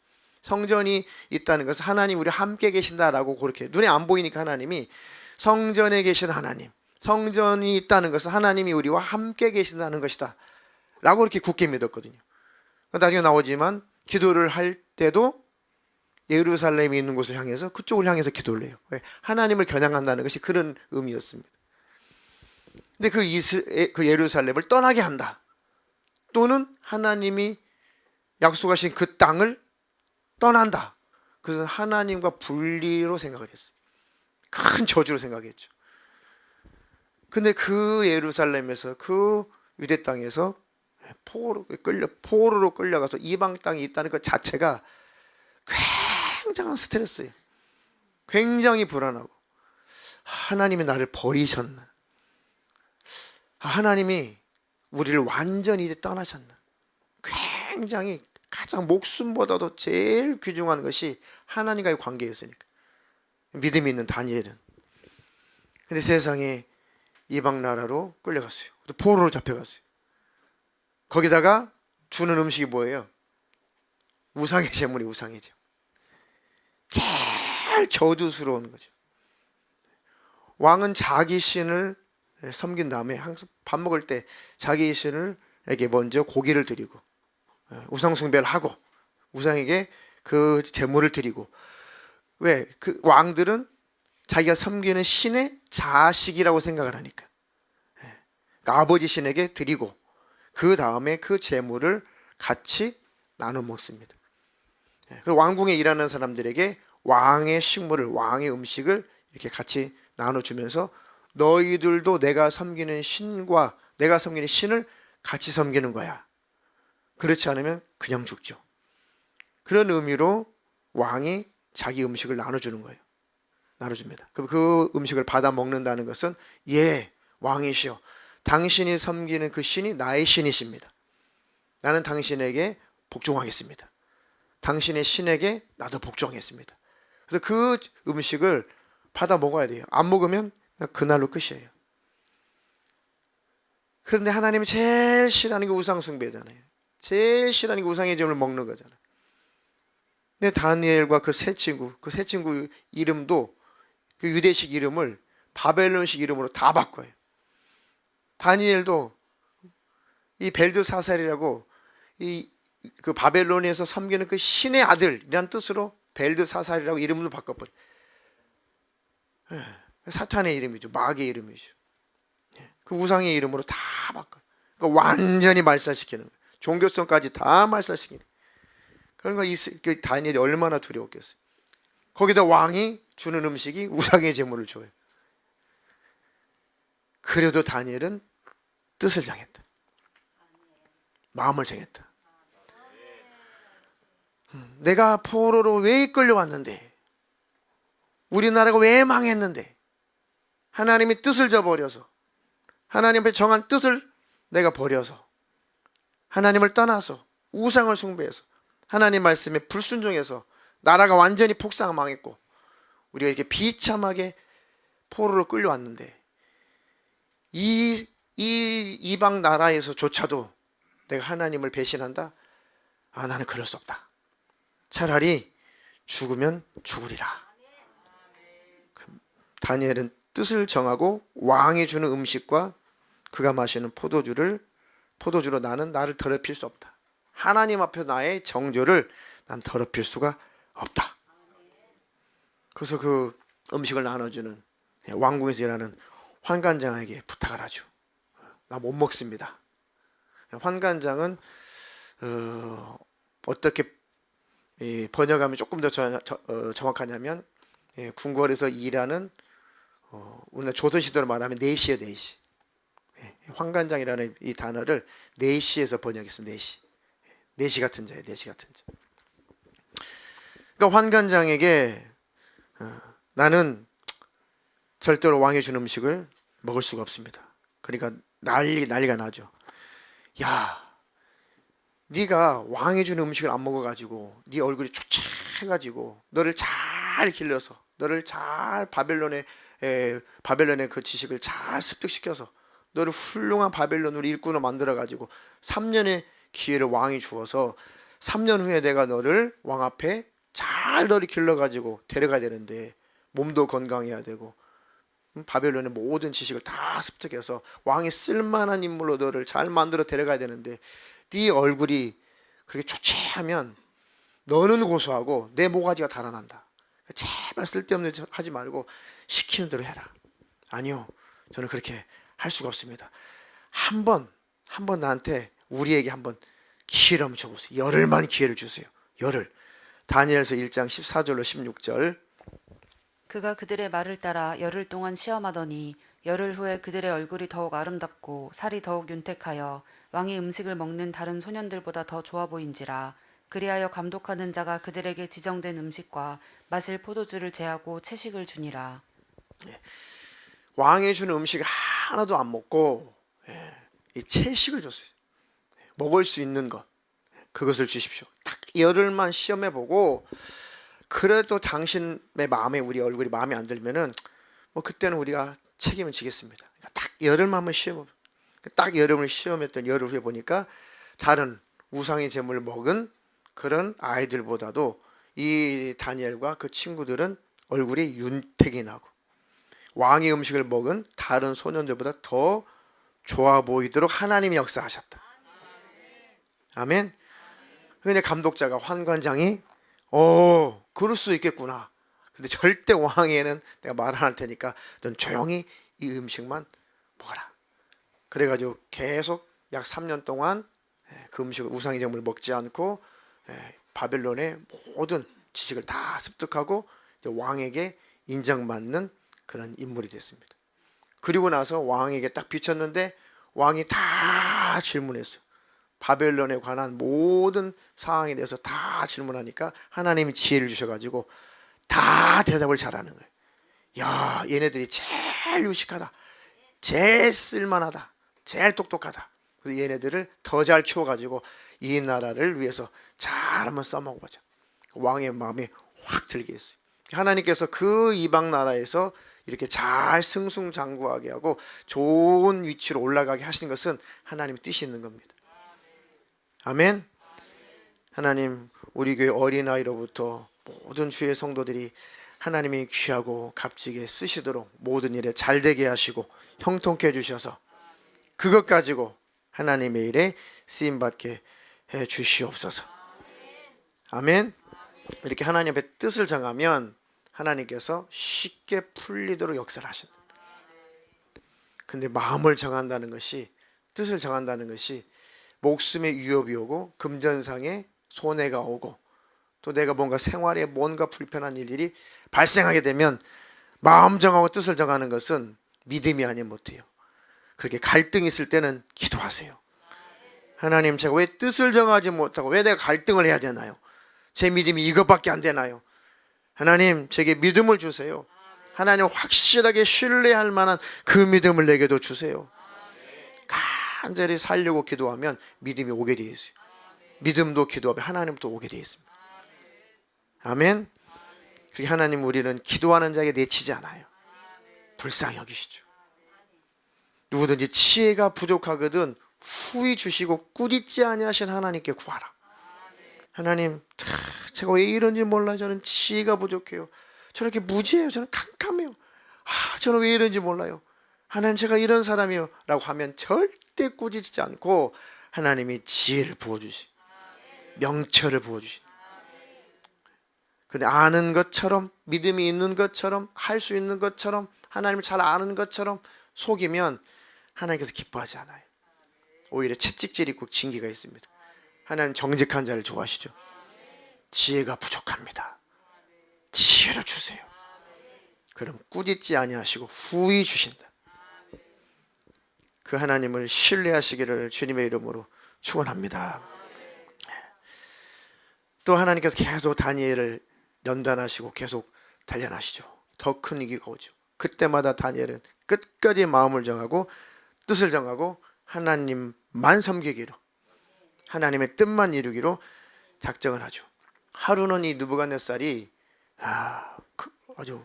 성전이 있다는 것은 하나님 우리 함께 계신다라고 그렇게 눈에 안 보이니까 하나님이 성전에 계신 하나님, 성전이 있다는 것은 하나님이 우리와 함께 계신다는 것이다 라고 그렇게 굳게 믿었거든요. 나중에 나오지만 기도를 할 때도 예루살렘이 있는 곳을 향해서 그쪽을 향해서 기도를 해요. 하나님을 겨냥한다는 것이 그런 의미였습니다. 근데 그 예루살렘을 떠나게 한다. 또는 하나님이 약속하신 그 땅을 떠난다. 그것은 하나님과 분리로 생각을 했어요. 큰 저주로 생각했죠. 근데 그 예루살렘에서 그 유대 땅에서 포로로 끌려가서 이방 땅이 있다는 것 자체가 굉장한 스트레스예요. 굉장히 불안하고 하나님이 나를 버리셨나? 하나님이 우리를 완전히 이제 떠나셨나? 굉장히 가장 목숨보다도 제일 귀중한 것이 하나님과의 관계였으니까. 믿음이 있는 다니엘은. 근데 세상에 이방 나라로 끌려갔어요. 또 포로로 잡혀갔어요. 거기다가 주는 음식이 뭐예요? 우상의 제물이 우상의 제물. 제일 저주스러운 거죠. 왕은 자기 신을 섬긴 다음에 항상 밥 먹을 때 자기 신을에게 먼저 고기를 드리고 우상 숭배를 하고 우상에게 그 제물을 드리고 왜? 그 왕들은 자기가 섬기는 신의 자식이라고 생각을 하니까 그러니까 아버지 신에게 드리고 그 다음에 그 제물을 같이 나눠 먹습니다. 그 왕궁에 일하는 사람들에게 왕의 식물을 왕의 음식을 이렇게 같이 나눠주면서 너희들도 내가 섬기는 신과 내가 섬기는 신을 같이 섬기는 거야. 그렇지 않으면 그냥 죽죠. 그런 의미로 왕이 자기 음식을 나눠주는 거예요. 나눠줍니다. 그럼 그 음식을 받아 먹는다는 것은 예, 왕이시여, 당신이 섬기는 그 신이 나의 신이십니다. 나는 당신에게 복종하겠습니다. 당신의 신에게 나도 복종하겠습니다. 그래서 그 음식을 받아 먹어야 돼요. 안 먹으면 그날로 끝이에요. 그런데 하나님이 제일 싫어하는 게 우상 숭배잖아요. 제일 싫어하는 게 우상의 점을 먹는 거잖아요. 근데 다니엘과 그 세 친구 이름도 그 유대식 이름을 바벨론식 이름으로 다 바꿔요. 다니엘도 이 벨드사살이라고 그 바벨론에서 섬기는 그 신의 아들이라는 뜻으로 벨드사살이라고 이름도 바꿔버려. 사탄의 이름이죠. 마귀의 이름이죠. 그 우상의 이름으로 다 바꿔. 그러니까 완전히 말살시키는 거예요. 종교성까지 다 말살시키는 거예요. 그러니까 다니엘이 얼마나 두려웠겠어요. 거기다 왕이 주는 음식이 우상의 제물을 줘요. 그래도 다니엘은 뜻을 정했다. 마음을 정했다. 내가 포로로 왜 이끌려왔는데, 우리나라가 왜 망했는데, 하나님이 뜻을 저버려서, 하나님 앞에 정한 뜻을 내가 버려서, 하나님을 떠나서 우상을 숭배해서 하나님 말씀에 불순종해서 나라가 완전히 폭삭망했고 우리가 이렇게 비참하게 포로로 끌려왔는데 이 이방 나라에서조차도 내가 하나님을 배신한다? 나는 그럴 수 없다. 차라리 죽으면 죽으리라. 다니엘은 뜻을 정하고 왕이 주는 음식과 그가 마시는 포도주로 나는 나를 더럽힐 수 없다. 하나님 앞에 나의 정죄를 난 더럽힐 수가 없다. 그래서 그 음식을 나눠주는 왕궁에서 일하는 환관장에게 부탁을 하죠. 나 못 먹습니다. 환관장은 어떻게 번역하면 조금 더 정확하냐면 궁궐에서 일하는 우리나라 조선시대로 말하면 내시예요. 내시. 환관장이라는 이 단어를 내시에서 번역했습니다. 내시. 내시 같은 자예요. 내시 같은 자. 그러니까 환관장에게 나는 절대로 왕이 준 음식을 먹을 수가 없습니다. 그러니까 난리가 나죠. 야, 네가 왕이 준 음식을 안 먹어가지고 네 얼굴이 초췌해가지고 너를 잘 길러서 너를 잘 바벨론의 그 지식을 잘 습득시켜서 너를 훌륭한 바벨론으로 일꾼으로 만들어가지고 3년의 기회를 왕이 주어서 3년 후에 내가 너를 왕 앞에 잘 너를 길러가지고 데려가야 되는데 몸도 건강해야 되고 바벨론의 모든 지식을 다 습득해서 왕이 쓸만한 인물로 너를 잘 만들어 데려가야 되는데 네 얼굴이 그렇게 초췌하면 너는 고소하고 내 모가지가 달아난다. 제발 쓸데없는 짓 하지 말고 시키는 대로 해라. 아니요, 저는 그렇게 할 수가 없습니다. 한번 나한테 우리에게 한번 기회를 한번 줘보세요. 열흘만 기회를 주세요. 열흘. 다니엘서 1장 14절로 16절. 그가 그들의 말을 따라 열흘 동안 시험하더니 열흘 후에 그들의 얼굴이 더욱 아름답고 살이 더욱 윤택하여 왕이 음식을 먹는 다른 소년들보다 더 좋아 보인지라. 그리하여 감독하는 자가 그들에게 지정된 음식과 마실 포도주를 제하고 채식을 주니라. 왕이 주는 음식 하나도 안 먹고 이 채식을 줬어요. 먹을 수 있는 것, 그것을 주십시오. 딱 열흘만 시험해보고 그래도 당신의 마음에 우리 얼굴이 마음에 안 들면은 뭐 그때는 우리가 책임을 지겠습니다. 그러니까 딱 열흘만 한번 시험해보고 딱 열흘을 시험했던 열흘 후에 보니까 다른 우상의 제물을 먹은 그런 아이들보다도 이 다니엘과 그 친구들은 얼굴이 윤택이 나고 왕의 음식을 먹은 다른 소년들보다 더 좋아 보이도록 하나님이 역사하셨다. 아멘. 근데 감독자가 환관장이 그럴 수 있겠구나. 근데 절대 왕에게는 내가 말 안 할 테니까 넌 조용히 이 음식만 먹어라. 그래가지고 계속 약 3년 동안 그 음식을 우상의 제물을 먹지 않고 바벨론의 모든 지식을 다 습득하고 왕에게 인정받는 그런 인물이 됐습니다. 그리고 나서 왕에게 딱 비쳤는데 왕이 다 질문했어요. 바벨론에 관한 모든 상황에 대해서 다 질문하니까 하나님이 지혜를 주셔가지고 다 대답을 잘하는 거예요. 야, 얘네들이 제일 유식하다, 제일 쓸만하다, 제일 똑똑하다. 그래서 얘네들을 더 잘 키워가지고 이 나라를 위해서 잘 한번 써먹어보자. 왕의 마음에 확 들게 했어요. 하나님께서 그 이방 나라에서 이렇게 잘 승승장구하게 하고 좋은 위치로 올라가게 하시는 것은 하나님의 뜻이 있는 겁니다. 아멘. 하나님, 우리 교회 어린아이로부터 모든 주의 성도들이 하나님이 귀하고 값지게 쓰시도록 모든 일에 잘되게 하시고 형통케 해주셔서 그것 가지고 하나님의 일에 쓰임받게 해 주시옵소서. 아멘. 이렇게 하나님 앞에 뜻을 정하면 하나님께서 쉽게 풀리도록 역사를 하신다. 근데 마음을 정한다는 것이, 뜻을 정한다는 것이 목숨의 위협이 오고 금전상의 손해가 오고 또 내가 뭔가 생활에 뭔가 불편한 일들이 발생하게 되면 마음 정하고 뜻을 정하는 것은 믿음이 아니면 못해요. 그렇게 갈등이 있을 때는 기도하세요. 하나님, 제가 왜 뜻을 정하지 못하고 왜 내가 갈등을 해야 되나요? 제 믿음이 이것밖에 안 되나요? 하나님, 제게 믿음을 주세요. 하나님, 확실하게 신뢰할 만한 그 믿음을 내게도 주세요. 간절히 살려고 기도하면 믿음이 오게 되어 있어요. 믿음도 기도하면 하나님부터 오게 되어 있습니다. 아멘. 그렇게 하나님, 우리는 기도하는 자에게 내치지 않아요. 불쌍히 여기시죠. 누구든지 지혜가 부족하거든 후히 주시고 꾸짖지 아니하신 하나님께 구하라. 하나님, 제가 왜 이런지 몰라요. 저는 지혜가 부족해요. 저는 이렇게 무지해요. 저는 캄캄해요. 저는 왜 이런지 몰라요. 하나님, 제가 이런 사람이요 라고 하면 절대 꾸짖지 않고 하나님이 지혜를 부어주시, 명철을 부어주시. 근데 아는 것처럼, 믿음이 있는 것처럼, 할 수 있는 것처럼, 하나님을 잘 아는 것처럼 속이면 하나님께서 기뻐하지 않아요. 오히려 채찍질 있고 징계가 있습니다. 하나님 정직한 자를 좋아하시죠. 지혜가 부족합니다. 지혜를 주세요. 그럼 꾸짖지 아니하시고 후히 주신다. 그 하나님을 신뢰하시기를 주님의 이름으로 축원합니다. 또 하나님께서 계속 다니엘을 연단하시고 계속 단련하시죠. 더 큰 위기가 오죠. 그때마다 다니엘은 끝까지 마음을 정하고 뜻을 정하고 하나님만 섬기기로, 하나님의 뜻만 이루기로 작정을 하죠. 하루는 이 느부갓네살이 아주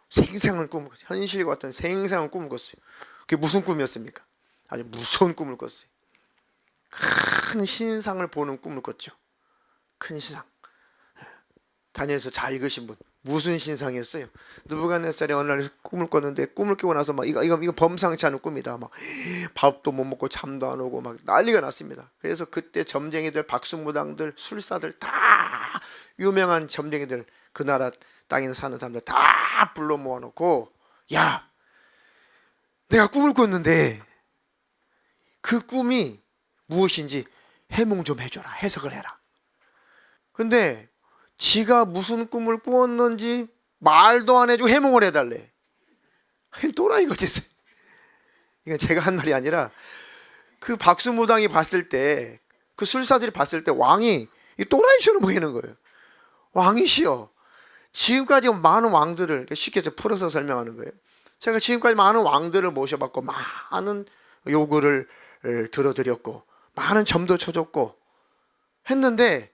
생생한 꿈을, 현실과 같은 생생한 꿈을 꿨어요. 그게 무슨 꿈이었습니까? 아주 무서운 꿈을 꿨어요. 큰 신상을 보는 꿈을 꿨죠. 큰 신상. 다니엘서 잘 읽으신 분, 무슨 신상이었어요? 느부갓네살이 어느 날 꿈을 꿨는데, 꿈을 깨고 나서 막 이거 범상치 않은 꿈이다. 막 밥도 못 먹고 잠도 안 오고 막 난리가 났습니다. 그래서 그때 점쟁이들, 박수무당들, 술사들, 다 유명한 점쟁이들, 그 나라 땅에 사는 사람들 다 불러 모아놓고, 야, 내가 꿈을 꿨는데 그 꿈이 무엇인지 해몽 좀 해줘라, 해석을 해라. 근데 지가 무슨 꿈을 꾸었는지 말도 안 해주고 해몽을 해달래. 또라이 거지. 이건 제가 한 말이 아니라 그 박수무당이 봤을 때, 그 술사들이 봤을 때 왕이 이 또라이처럼 보이는 거예요. 왕이시여, 지금까지 많은 왕들을, 쉽게 풀어서 설명하는 거예요. 제가 지금까지 많은 왕들을 모셔봤고 많은 요구를 들어드렸고 많은 점도 쳐줬고 했는데,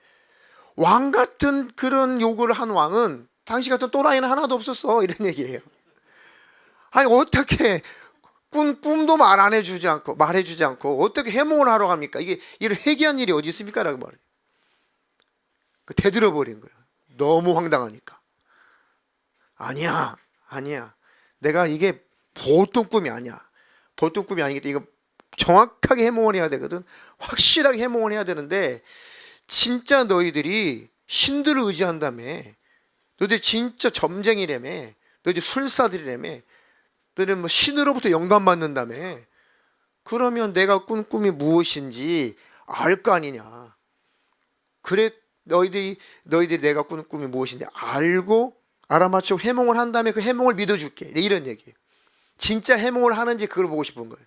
왕 같은 그런 요구를 한 왕은 당신 같은 또라이는 하나도 없었어, 이런 얘기예요. 아니, 어떻게 꿈도 말 안 해주지 않고, 말해주지 않고 어떻게 해몽을 하러 갑니까? 이게 이런 회개한 일이 어디 있습니까? 라고 말해요. 대들어버린 거예요. 너무 황당하니까. 아니야. 내가 이게 보통 꿈이 아니야. 보통 꿈이 아니기 때문에 이거 정확하게 해몽을 해야 되거든. 확실하게 해몽을 해야 되는데, 진짜 너희들이 신들을 의지한다며, 너희들 진짜 점쟁이라며, 너희들 술사들이라며, 너희들 뭐 신으로부터 영감 받는다며, 그러면 내가 꾼 꿈이 무엇인지 알 거 아니냐. 그래, 너희들이 내가 꾼 꿈이 무엇인지 알고 알아맞히고 해몽을 한 다음에 그 해몽을 믿어줄게, 이런 얘기예요. 진짜 해몽을 하는지 그걸 보고 싶은 거예요.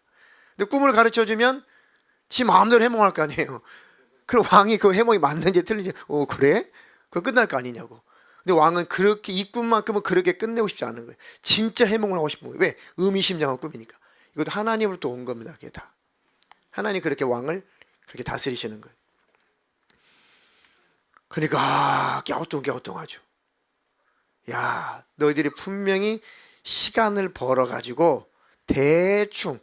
근데 꿈을 가르쳐주면 지 마음대로 해몽할 거 아니에요. 그럼 왕이 그 해몽이 맞는지 틀린지 그래? 그거 끝날 거 아니냐고. 근데 왕은 그렇게 이 꿈만큼은 그렇게 끝내고 싶지 않은 거예요. 진짜 해몽을 하고 싶은 거예요. 왜? 의미심장한 꿈이니까. 이것도 하나님으로부터 온 겁니다. 그게 다. 하나님 그렇게 왕을 그렇게 다스리시는 거예요. 그러니까 갸우뚱하죠. 야, 너희들이 분명히 시간을 벌어가지고 대충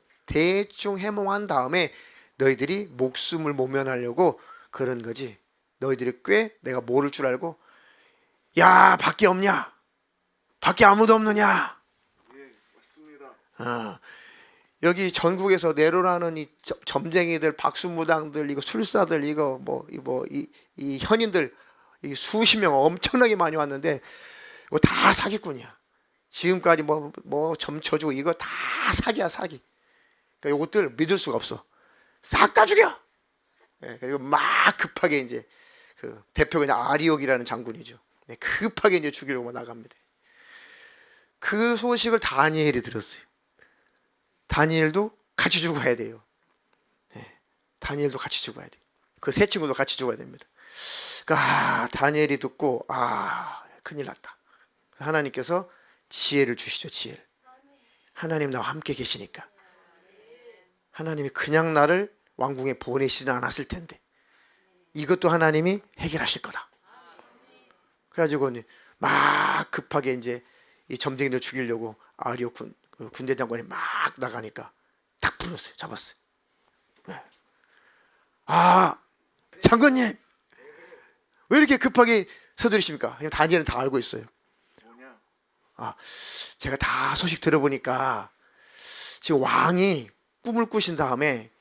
해몽한 다음에 너희들이 목숨을 모면하려고 그런 거지. 너희들이 꽤 내가 모를 줄 알고 야, 밖에 없냐? 밖에 아무도 없느냐? 예, 맞습니다. 여기 전국에서 내로라는 이 점쟁이들, 박수무당들, 이거 술사들, 이거 이 현인들, 이 수십 명 엄청나게 많이 왔는데 이거 다 사기꾼이야. 지금까지 뭐 점쳐주고 이거 다 사기야, 사기. 그러니까 이것들 믿을 수가 없어. 싹 다 죽여. 네, 그리고 막 급하게 이제 그 대표가 이제 아리옥이라는 장군이죠. 네, 급하게 이제 죽이려고 나갑니다. 그 소식을 다니엘이 들었어요. 다니엘도 같이 죽어야 돼요. 네, 다니엘도 같이 죽어야 돼요. 그 세 친구도 같이 죽어야 됩니다. 그러니까 다니엘이 듣고 큰일 났다. 하나님께서 지혜를 주시죠. 지혜를. 하나님 나와 함께 계시니까. 하나님이 그냥 나를 왕궁에 보내시지 않았을 텐데 이것도 하나님이 해결하실 거다. 그래가지고 막 급하게 이제 이 점쟁이들 죽이려고 아리오 군대 장관이 막 나가니까 딱 불렀어요. 잡았어요. 네. 장관님 왜 이렇게 급하게 서두르십니까? 그냥 다니엘은 다 알고 있어요. 뭐냐? 제가 다 소식 들어보니까 지금 왕이 꿈을 꾸신 다음에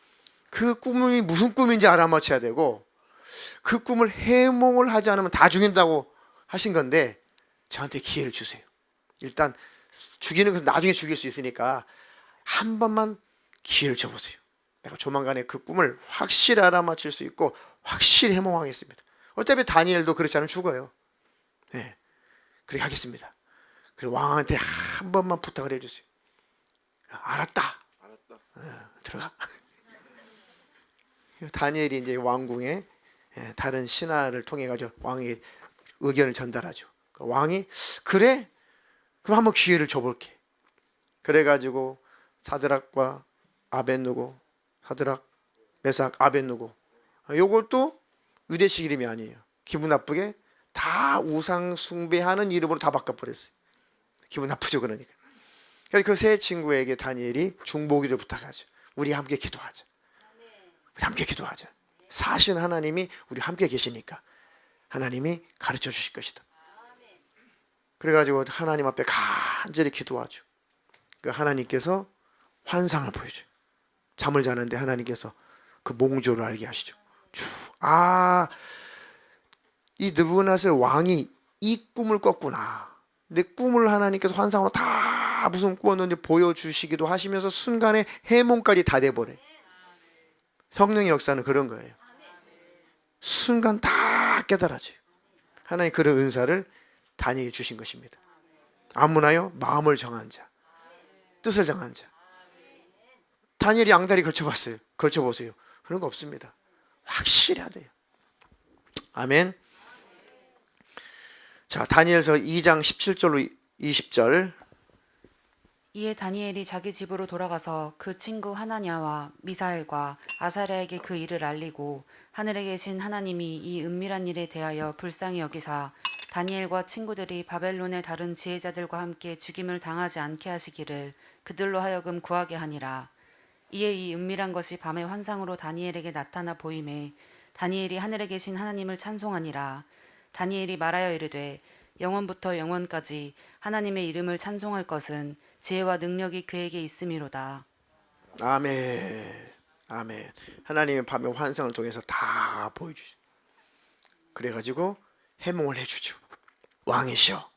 그 꿈이 무슨 꿈인지 알아맞혀야 되고 그 꿈을 해몽을 하지 않으면 다 죽인다고 하신 건데 저한테 기회를 주세요. 일단 죽이는 것은 나중에 죽일 수 있으니까 한 번만 기회를 줘보세요. 내가 조만간에 그 꿈을 확실히 알아맞힐 수 있고 확실히 해몽하겠습니다. 어차피 다니엘도 그렇지 않으면 죽어요. 네, 그렇게 하겠습니다. 그래서 왕한테 한 번만 부탁을 해주세요. 알았다. 들어가. 다니엘이 이제 왕궁에 다른 신하를 통해 가지고 왕에게 의견을 전달하죠. 왕이 그래? 그럼 한번 기회를 줘볼게. 그래가지고 사드락과 아벳느고, 사드락, 메삭, 아벳느고, 요것도 유대식 이름이 아니에요. 기분 나쁘게 다 우상 숭배하는 이름으로 다 바꿔버렸어요. 기분 나쁘죠. 그러니까. 그래서 그 세 친구에게 다니엘이 중보기를 부탁하죠. 우리 함께 기도하자. 우리 함께 기도하자. 사신 하나님이 우리 함께 계시니까 하나님이 가르쳐 주실 것이다. 그래가지고 하나님 앞에 간절히 기도하죠. 그 하나님께서 환상을 보여줘요. 잠을 자는데 하나님께서 그 몽조를 알게 하시죠. 이 느부갓네살 왕이 이 꿈을 꿨구나. 내 꿈을 하나님께서 환상으로 다 무슨 꾸었는지 보여주시기도 하시면서 순간에 해몽까지 다 돼버려요. 성령의 역사는 그런 거예요. 순간 다 깨달아져요. 하나님 그런 은사를 다니엘이 주신 것입니다. 아무나요? 마음을 정한 자, 뜻을 정한 자. 다니엘이 양다리 걸쳐봤어요. 걸쳐보세요. 그런 거 없습니다. 확실해야 돼요. 아멘. 자, 다니엘서 2장 17절로 20절. 이에 다니엘이 자기 집으로 돌아가서 그 친구 하나냐와 미사엘과 아사랴에게 그 일을 알리고 하늘에 계신 하나님이 이 은밀한 일에 대하여 불쌍히 여기사 다니엘과 친구들이 바벨론의 다른 지혜자들과 함께 죽임을 당하지 않게 하시기를 그들로 하여금 구하게 하니라. 이에 이 은밀한 것이 밤의 환상으로 다니엘에게 나타나 보임에 다니엘이 하늘에 계신 하나님을 찬송하니라. 다니엘이 말하여 이르되 영원부터 영원까지 하나님의 이름을 찬송할 것은 지혜와 능력이 그에게 있음이로다. 아멘. 아멘. 하나님의 밤의 환상을 통해서 다 보여주죠. 그래가지고 해몽을 해주죠. 왕이시여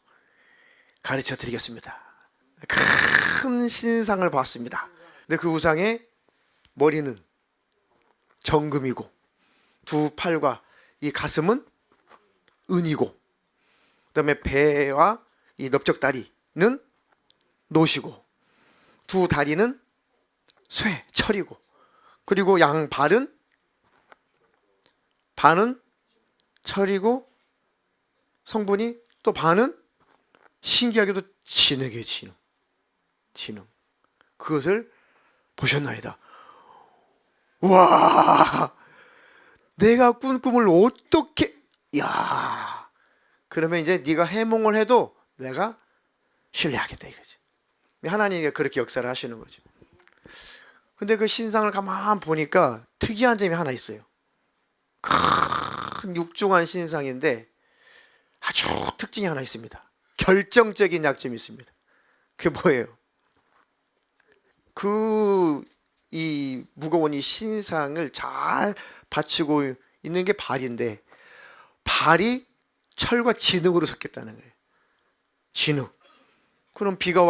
가르쳐 드리겠습니다. 큰 신상을 봤습니다. 근데 그 우상의 머리는 정금이고 두 팔과 이 가슴은 은이고 그다음에 배와 이 넓적다리는 노시고 두 다리는 쇠, 철이고, 그리고 양 발은 반은 철이고, 성분이 또 반은 신기하게도 진흙이에요. 진흙. 그것을 보셨나이다. 와, 내가 꾼 꿈을 어떻게, 야, 그러면 이제 네가 해몽을 해도 내가 신뢰하겠다 이거지. 하나님이 그렇게 역사를 하시는 거죠. 근데 그 신상을 가만 보니까 특이한 점이 하나 있어요. 큰 육중한 신상인데 아주 특징이 하나 있습니다. 결정적인 약점이 있습니다. 그게 뭐예요? 이 무거운 이 신상을 잘 받치고 있는 게 발인데, 발이 철과 진흙으로 섞였다는 거예요. 진흙. 그럼 비가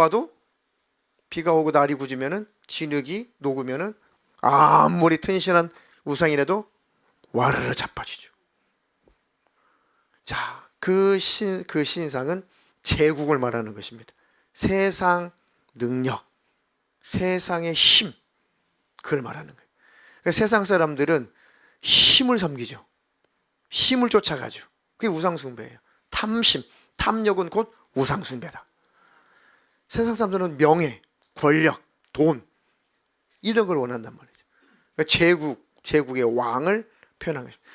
오고 날이 굳으면은 진흙이 녹으면은 아무리 튼실한 우상이라도 와르르 자빠지죠. 자, 그 신상은 제국을 말하는 것입니다. 세상 능력, 세상의 힘, 그걸 말하는 거예요. 그러니까 세상 사람들은 힘을 섬기죠. 힘을 쫓아가죠. 그게 우상숭배예요. 탐심, 탐욕은 곧 우상숭배다. 세상 사람들은 명예, 권력, 돈, 이런 걸 원한단 말이죠. 그러니까 제국의 왕을 표현한 것입니다.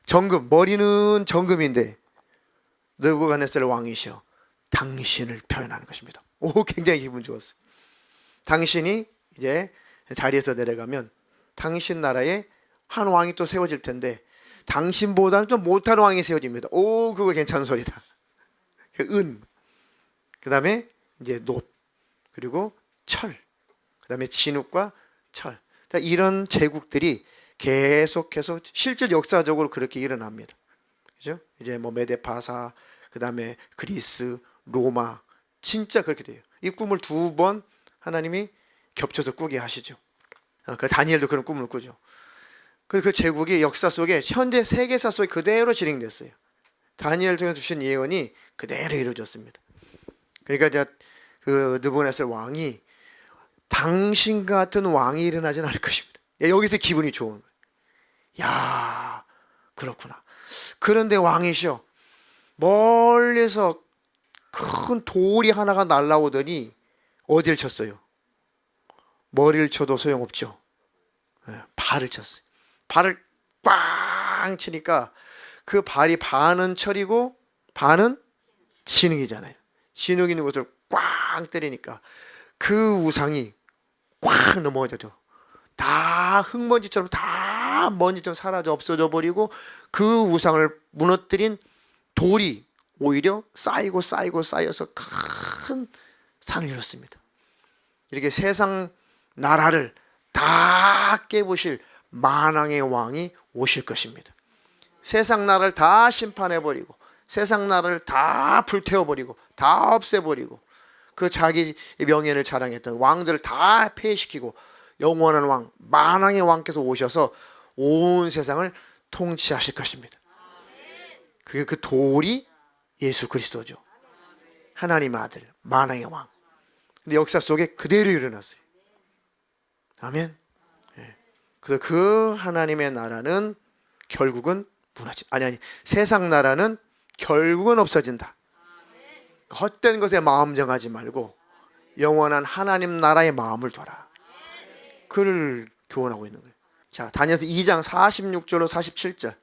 정금, 머리는 정금인데 느부갓네살 왕이시여 당신을 표현하는 것입니다. 오, 굉장히 기분 좋았어요. 당신이 이제 자리에서 내려가면 당신 나라에 한 왕이 또 세워질 텐데 당신보다는 좀 못한 왕이 세워집니다. 오, 그거 괜찮은 소리다. 은, 그 다음에 이제 놋, 그리고 철, 그 다음에 진흙과 철. 이런 제국들이 계속해서 실제 역사적으로 그렇게 일어납니다. 그죠? 이제 뭐 메데파사, 그 다음에 그리스, 로마, 진짜 그렇게 돼요. 이 꿈을 2번 하나님이 겹쳐서 꾸게 하시죠. 그 다니엘도 그런 꿈을 꾸죠. 그 제국이 역사 속에 현대 세계사 속에 그대로 진행됐어요. 다니엘 통해 주신 예언이 그대로 이루어졌습니다. 그러니까 이제 그 느부갓네살 왕이 당신 같은 왕이 일어나진 않을 것입니다. 여기서 기분이 좋은 거예요. 야, 그렇구나. 그런데 왕이시여, 멀리서 큰 돌이 하나가 날라오더니 어딜 쳤어요? 머리를 쳐도 소용없죠. 발을 쳤어요. 발을 꽝 치니까 그 발이 반은 철이고 반은 진흙이잖아요. 진흙 있는 곳을 꽝 때리니까 그 우상이 꽝 넘어져도 다 흙먼지처럼 다 먼지처럼 사라져 없어져 버리고 그 우상을 무너뜨린 돌이 오히려 쌓여서 큰 산을 이뤘습니다. 이렇게 세상 나라를 다 깨부실 만왕의 왕이 오실 것입니다. 세상 나라를 다 심판해버리고 세상 나라를 다 불태워버리고 다 없애버리고 그 자기 명예를 자랑했던 왕들을 다 폐해시키고 영원한 왕, 만왕의 왕께서 오셔서 온 세상을 통치하실 것입니다. 그게 그 돌이 예수 그리스도죠. 하나님 아들, 만왕의 왕. 근데 역사 속에 그대로 일어났어요. 아멘. 그래서 그 하나님의 나라는 결국은 세상 나라는 결국은 없어진다. 헛된 것에 마음 정하지 말고 영원한 하나님 나라의 마음을 둬라. 그를 교훈하고 있는 거예요. 자, 다니엘서 2장 46절로 47절.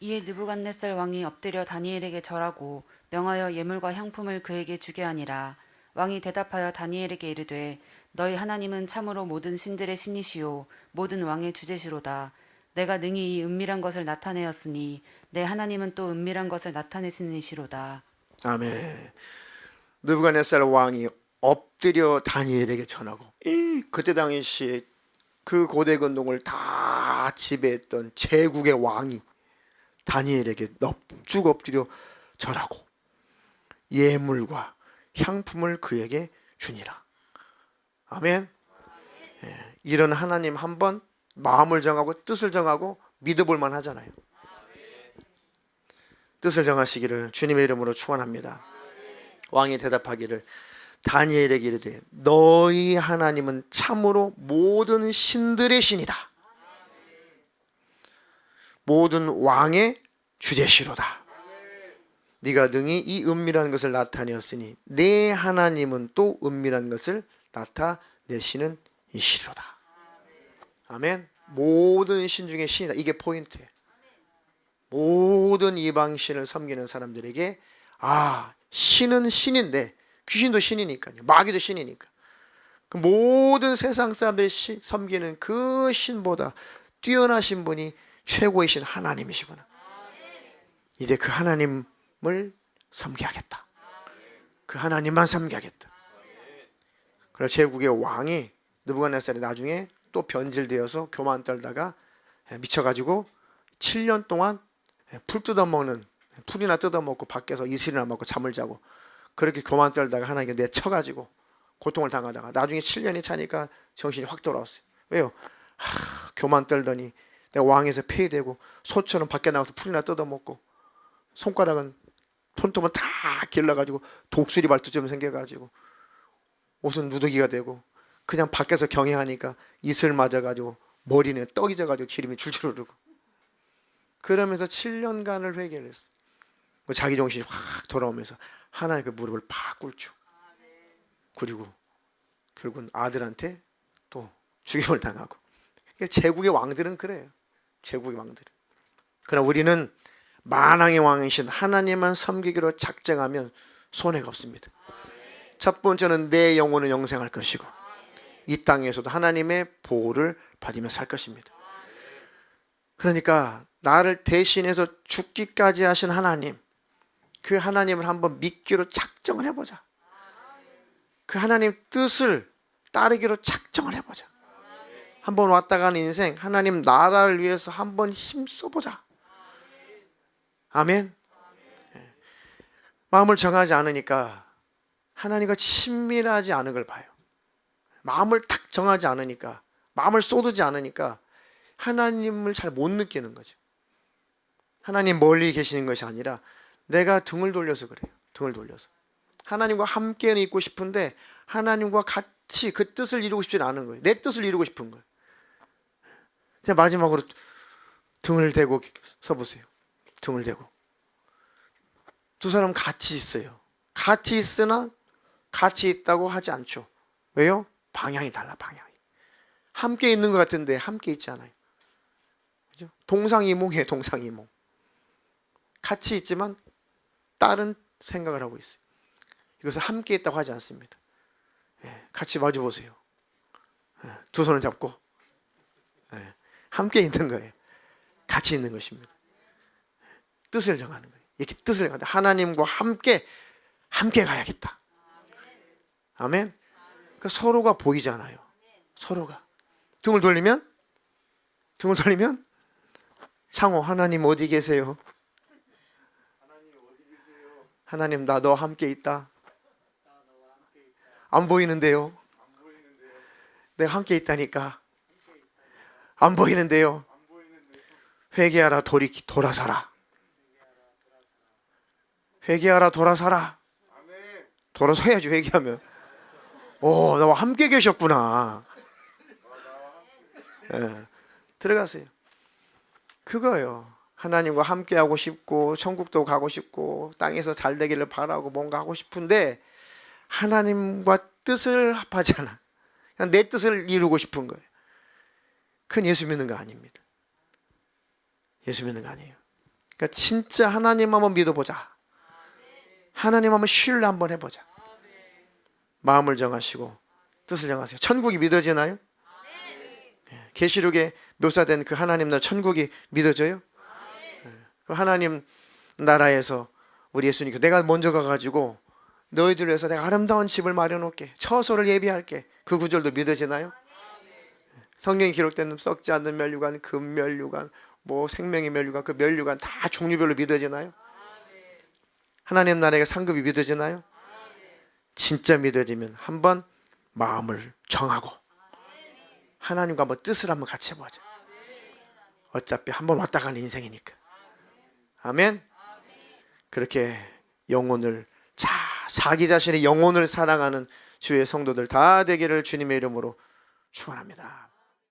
이에 느부갓네살 왕이 엎드려 다니엘에게 절하고 명하여 예물과 향품을 그에게 주게 하니라. 왕이 대답하여 다니엘에게 이르되 너희 하나님은 참으로 모든 신들의 신이시요 모든 왕의 주제시로다. 내가 능히 이 은밀한 것을 나타내었으니 내 하나님은 또 은밀한 것을 나타내시니시로다. 아멘. 느부갓네살 왕이 엎드려 다니엘에게 전하고, 그때 당시에 그 고대 근동을 다 지배했던 제국의 왕이 다니엘에게 넙죽 엎드려 절하고 예물과 향품을 그에게 주니라. 아멘. 이런 하나님 한번 마음을 정하고 뜻을 정하고 믿어볼 만하잖아요. 뜻을 정하시기를 주님의 이름으로 축원합니다. 왕이 대답하기를 다니엘에게 이르되 너희 하나님은 참으로 모든 신들의 신이다. 모든 왕의 주제시로다. 네가 능히 이 은밀한 것을 나타내었으니 내 하나님은 또 은밀한 것을 나타내시는 이시로다. 아멘. 모든 신 중에 신이다. 이게 포인트예요. 모든 이방신을 섬기는 사람들에게 신은 신인데 귀신도 신이니까요. 마귀도 신이니까. 그 모든 세상 사람들이 섬기는 그 신보다 뛰어나신 분이 최고의 신 하나님이시구나. 이제 그 하나님을 섬겨야겠다. 그 하나님만 섬겨야겠다. 그래서 제국의 왕이 느부갓네살이 나중에 또 변질되어서 교만 떨다가 미쳐가지고 7년 동안 풀 뜯어먹는, 풀이나 뜯어먹고 밖에서 이슬이나 먹고 잠을 자고 그렇게 교만 떨다가 하나님께 내쳐가지고 고통을 당하다가 나중에 7년이 차니까 정신이 확 돌아왔어요. 왜요? 교만 떨더니 내가 왕에서 폐위되고 소처럼 밖에 나가서 풀이나 뜯어먹고 손가락은 손톱은 다 길러가지고 독수리 발톱처럼 생겨가지고 옷은 누더기가 되고 그냥 밖에서 경외하니까 이슬 맞아가지고 머리는 떡이 져가지고 기름이 줄줄 흐르고 그러면서 7년간을 회개를 했어요. 자기 정신이 확 돌아오면서 하나님께 무릎을 팍 꿇죠. 그리고 결국은 아들한테 또 죽임을 당하고. 제국의 왕들은 그래요. 제국의 왕들은. 그러나 우리는 만왕의 왕이신 하나님만 섬기기로 작정하면 손해가 없습니다. 첫 번째는 내 영혼은 영생할 것이고 이 땅에서도 하나님의 보호를 받으며 살 것입니다. 그러니까 나를 대신해서 죽기까지 하신 하나님, 그 하나님을 한번 믿기로 작정을 해보자. 그 하나님 뜻을 따르기로 작정을 해보자. 한번 왔다 가는 인생, 하나님 나라를 위해서 한번 힘써보자. 아멘. 마음을 정하지 않으니까 하나님과 친밀하지 않은 걸 봐요. 마음을 딱 정하지 않으니까, 마음을 쏟지 않으니까 하나님을 잘 못 느끼는 거죠. 하나님 멀리 계시는 것이 아니라 내가 등을 돌려서 그래요. 등을 돌려서. 하나님과 함께 있고 싶은데 하나님과 같이 그 뜻을 이루고 싶지 않은 거예요. 내 뜻을 이루고 싶은 거예요. 그냥 마지막으로 등을 대고 서보세요. 등을 대고. 두 사람 같이 있어요. 같이 있으나 같이 있다고 하지 않죠. 왜요? 방향이 달라, 방향이. 함께 있는 것 같은데 함께 있지 않아요. 그죠? 동상이몽이에요, 동상이몽. 같이 있지만 다른 생각을 하고 있어요. 이것을 함께 있다고 하지 않습니다. 같이 마주 보세요. 두 손을 잡고 함께 있는 거예요. 같이 있는 것입니다. 뜻을 정하는 거예요. 이렇게 뜻을 정하다. 하나님과 함께 가야겠다. 아멘. 그러니까 서로가 보이잖아요. 서로가 등을 돌리면 상호 하나님 어디 계세요? 하나님 나 너와 함께 있다. 안 보이는데요. 내가 함께 있다니까. 안 보이는데요. 회개하라 돌아서라. 회개하라 돌아서라. 돌아서야지 회개하면. 나와 함께 계셨구나. 들어가세요. 그거요. 하나님과 함께 하고 싶고 천국도 가고 싶고 땅에서 잘 되기를 바라고 뭔가 하고 싶은데 하나님과 뜻을 합하지 않아. 그냥 내 뜻을 이루고 싶은 거예요. 그건 예수 믿는 거 아닙니다. 예수 믿는 거 아니에요. 그러니까 진짜 하나님 한번 믿어보자. 하나님 한번 신뢰 한번 해보자. 마음을 정하시고 뜻을 정하세요. 천국이 믿어지나요? 계시록에 묘사된 그 하나님 나라 천국이 믿어져요? 그 하나님 나라에서 우리 예수님 내가 먼저 가가지고 너희들 위해서 내가 아름다운 집을 마련할게, 처소를 예비할게. 그 구절도 믿어지나요? 성경에 기록된 썩지 않는 면류관, 금면류관, 생명의 면류관, 그 면류관 다 종류별로 믿어지나요? 하나님 나라의 상급이 믿어지나요? 진짜 믿어지면 한번 마음을 정하고 하나님과 한번 뜻을 한번 같이 해보자. 어차피 한번 왔다 가는 인생이니까. 아멘. 그렇게 영혼을 잘 자기 자신의 영혼을 사랑하는 주의 성도들 다 되기를 주님의 이름으로 축원합니다.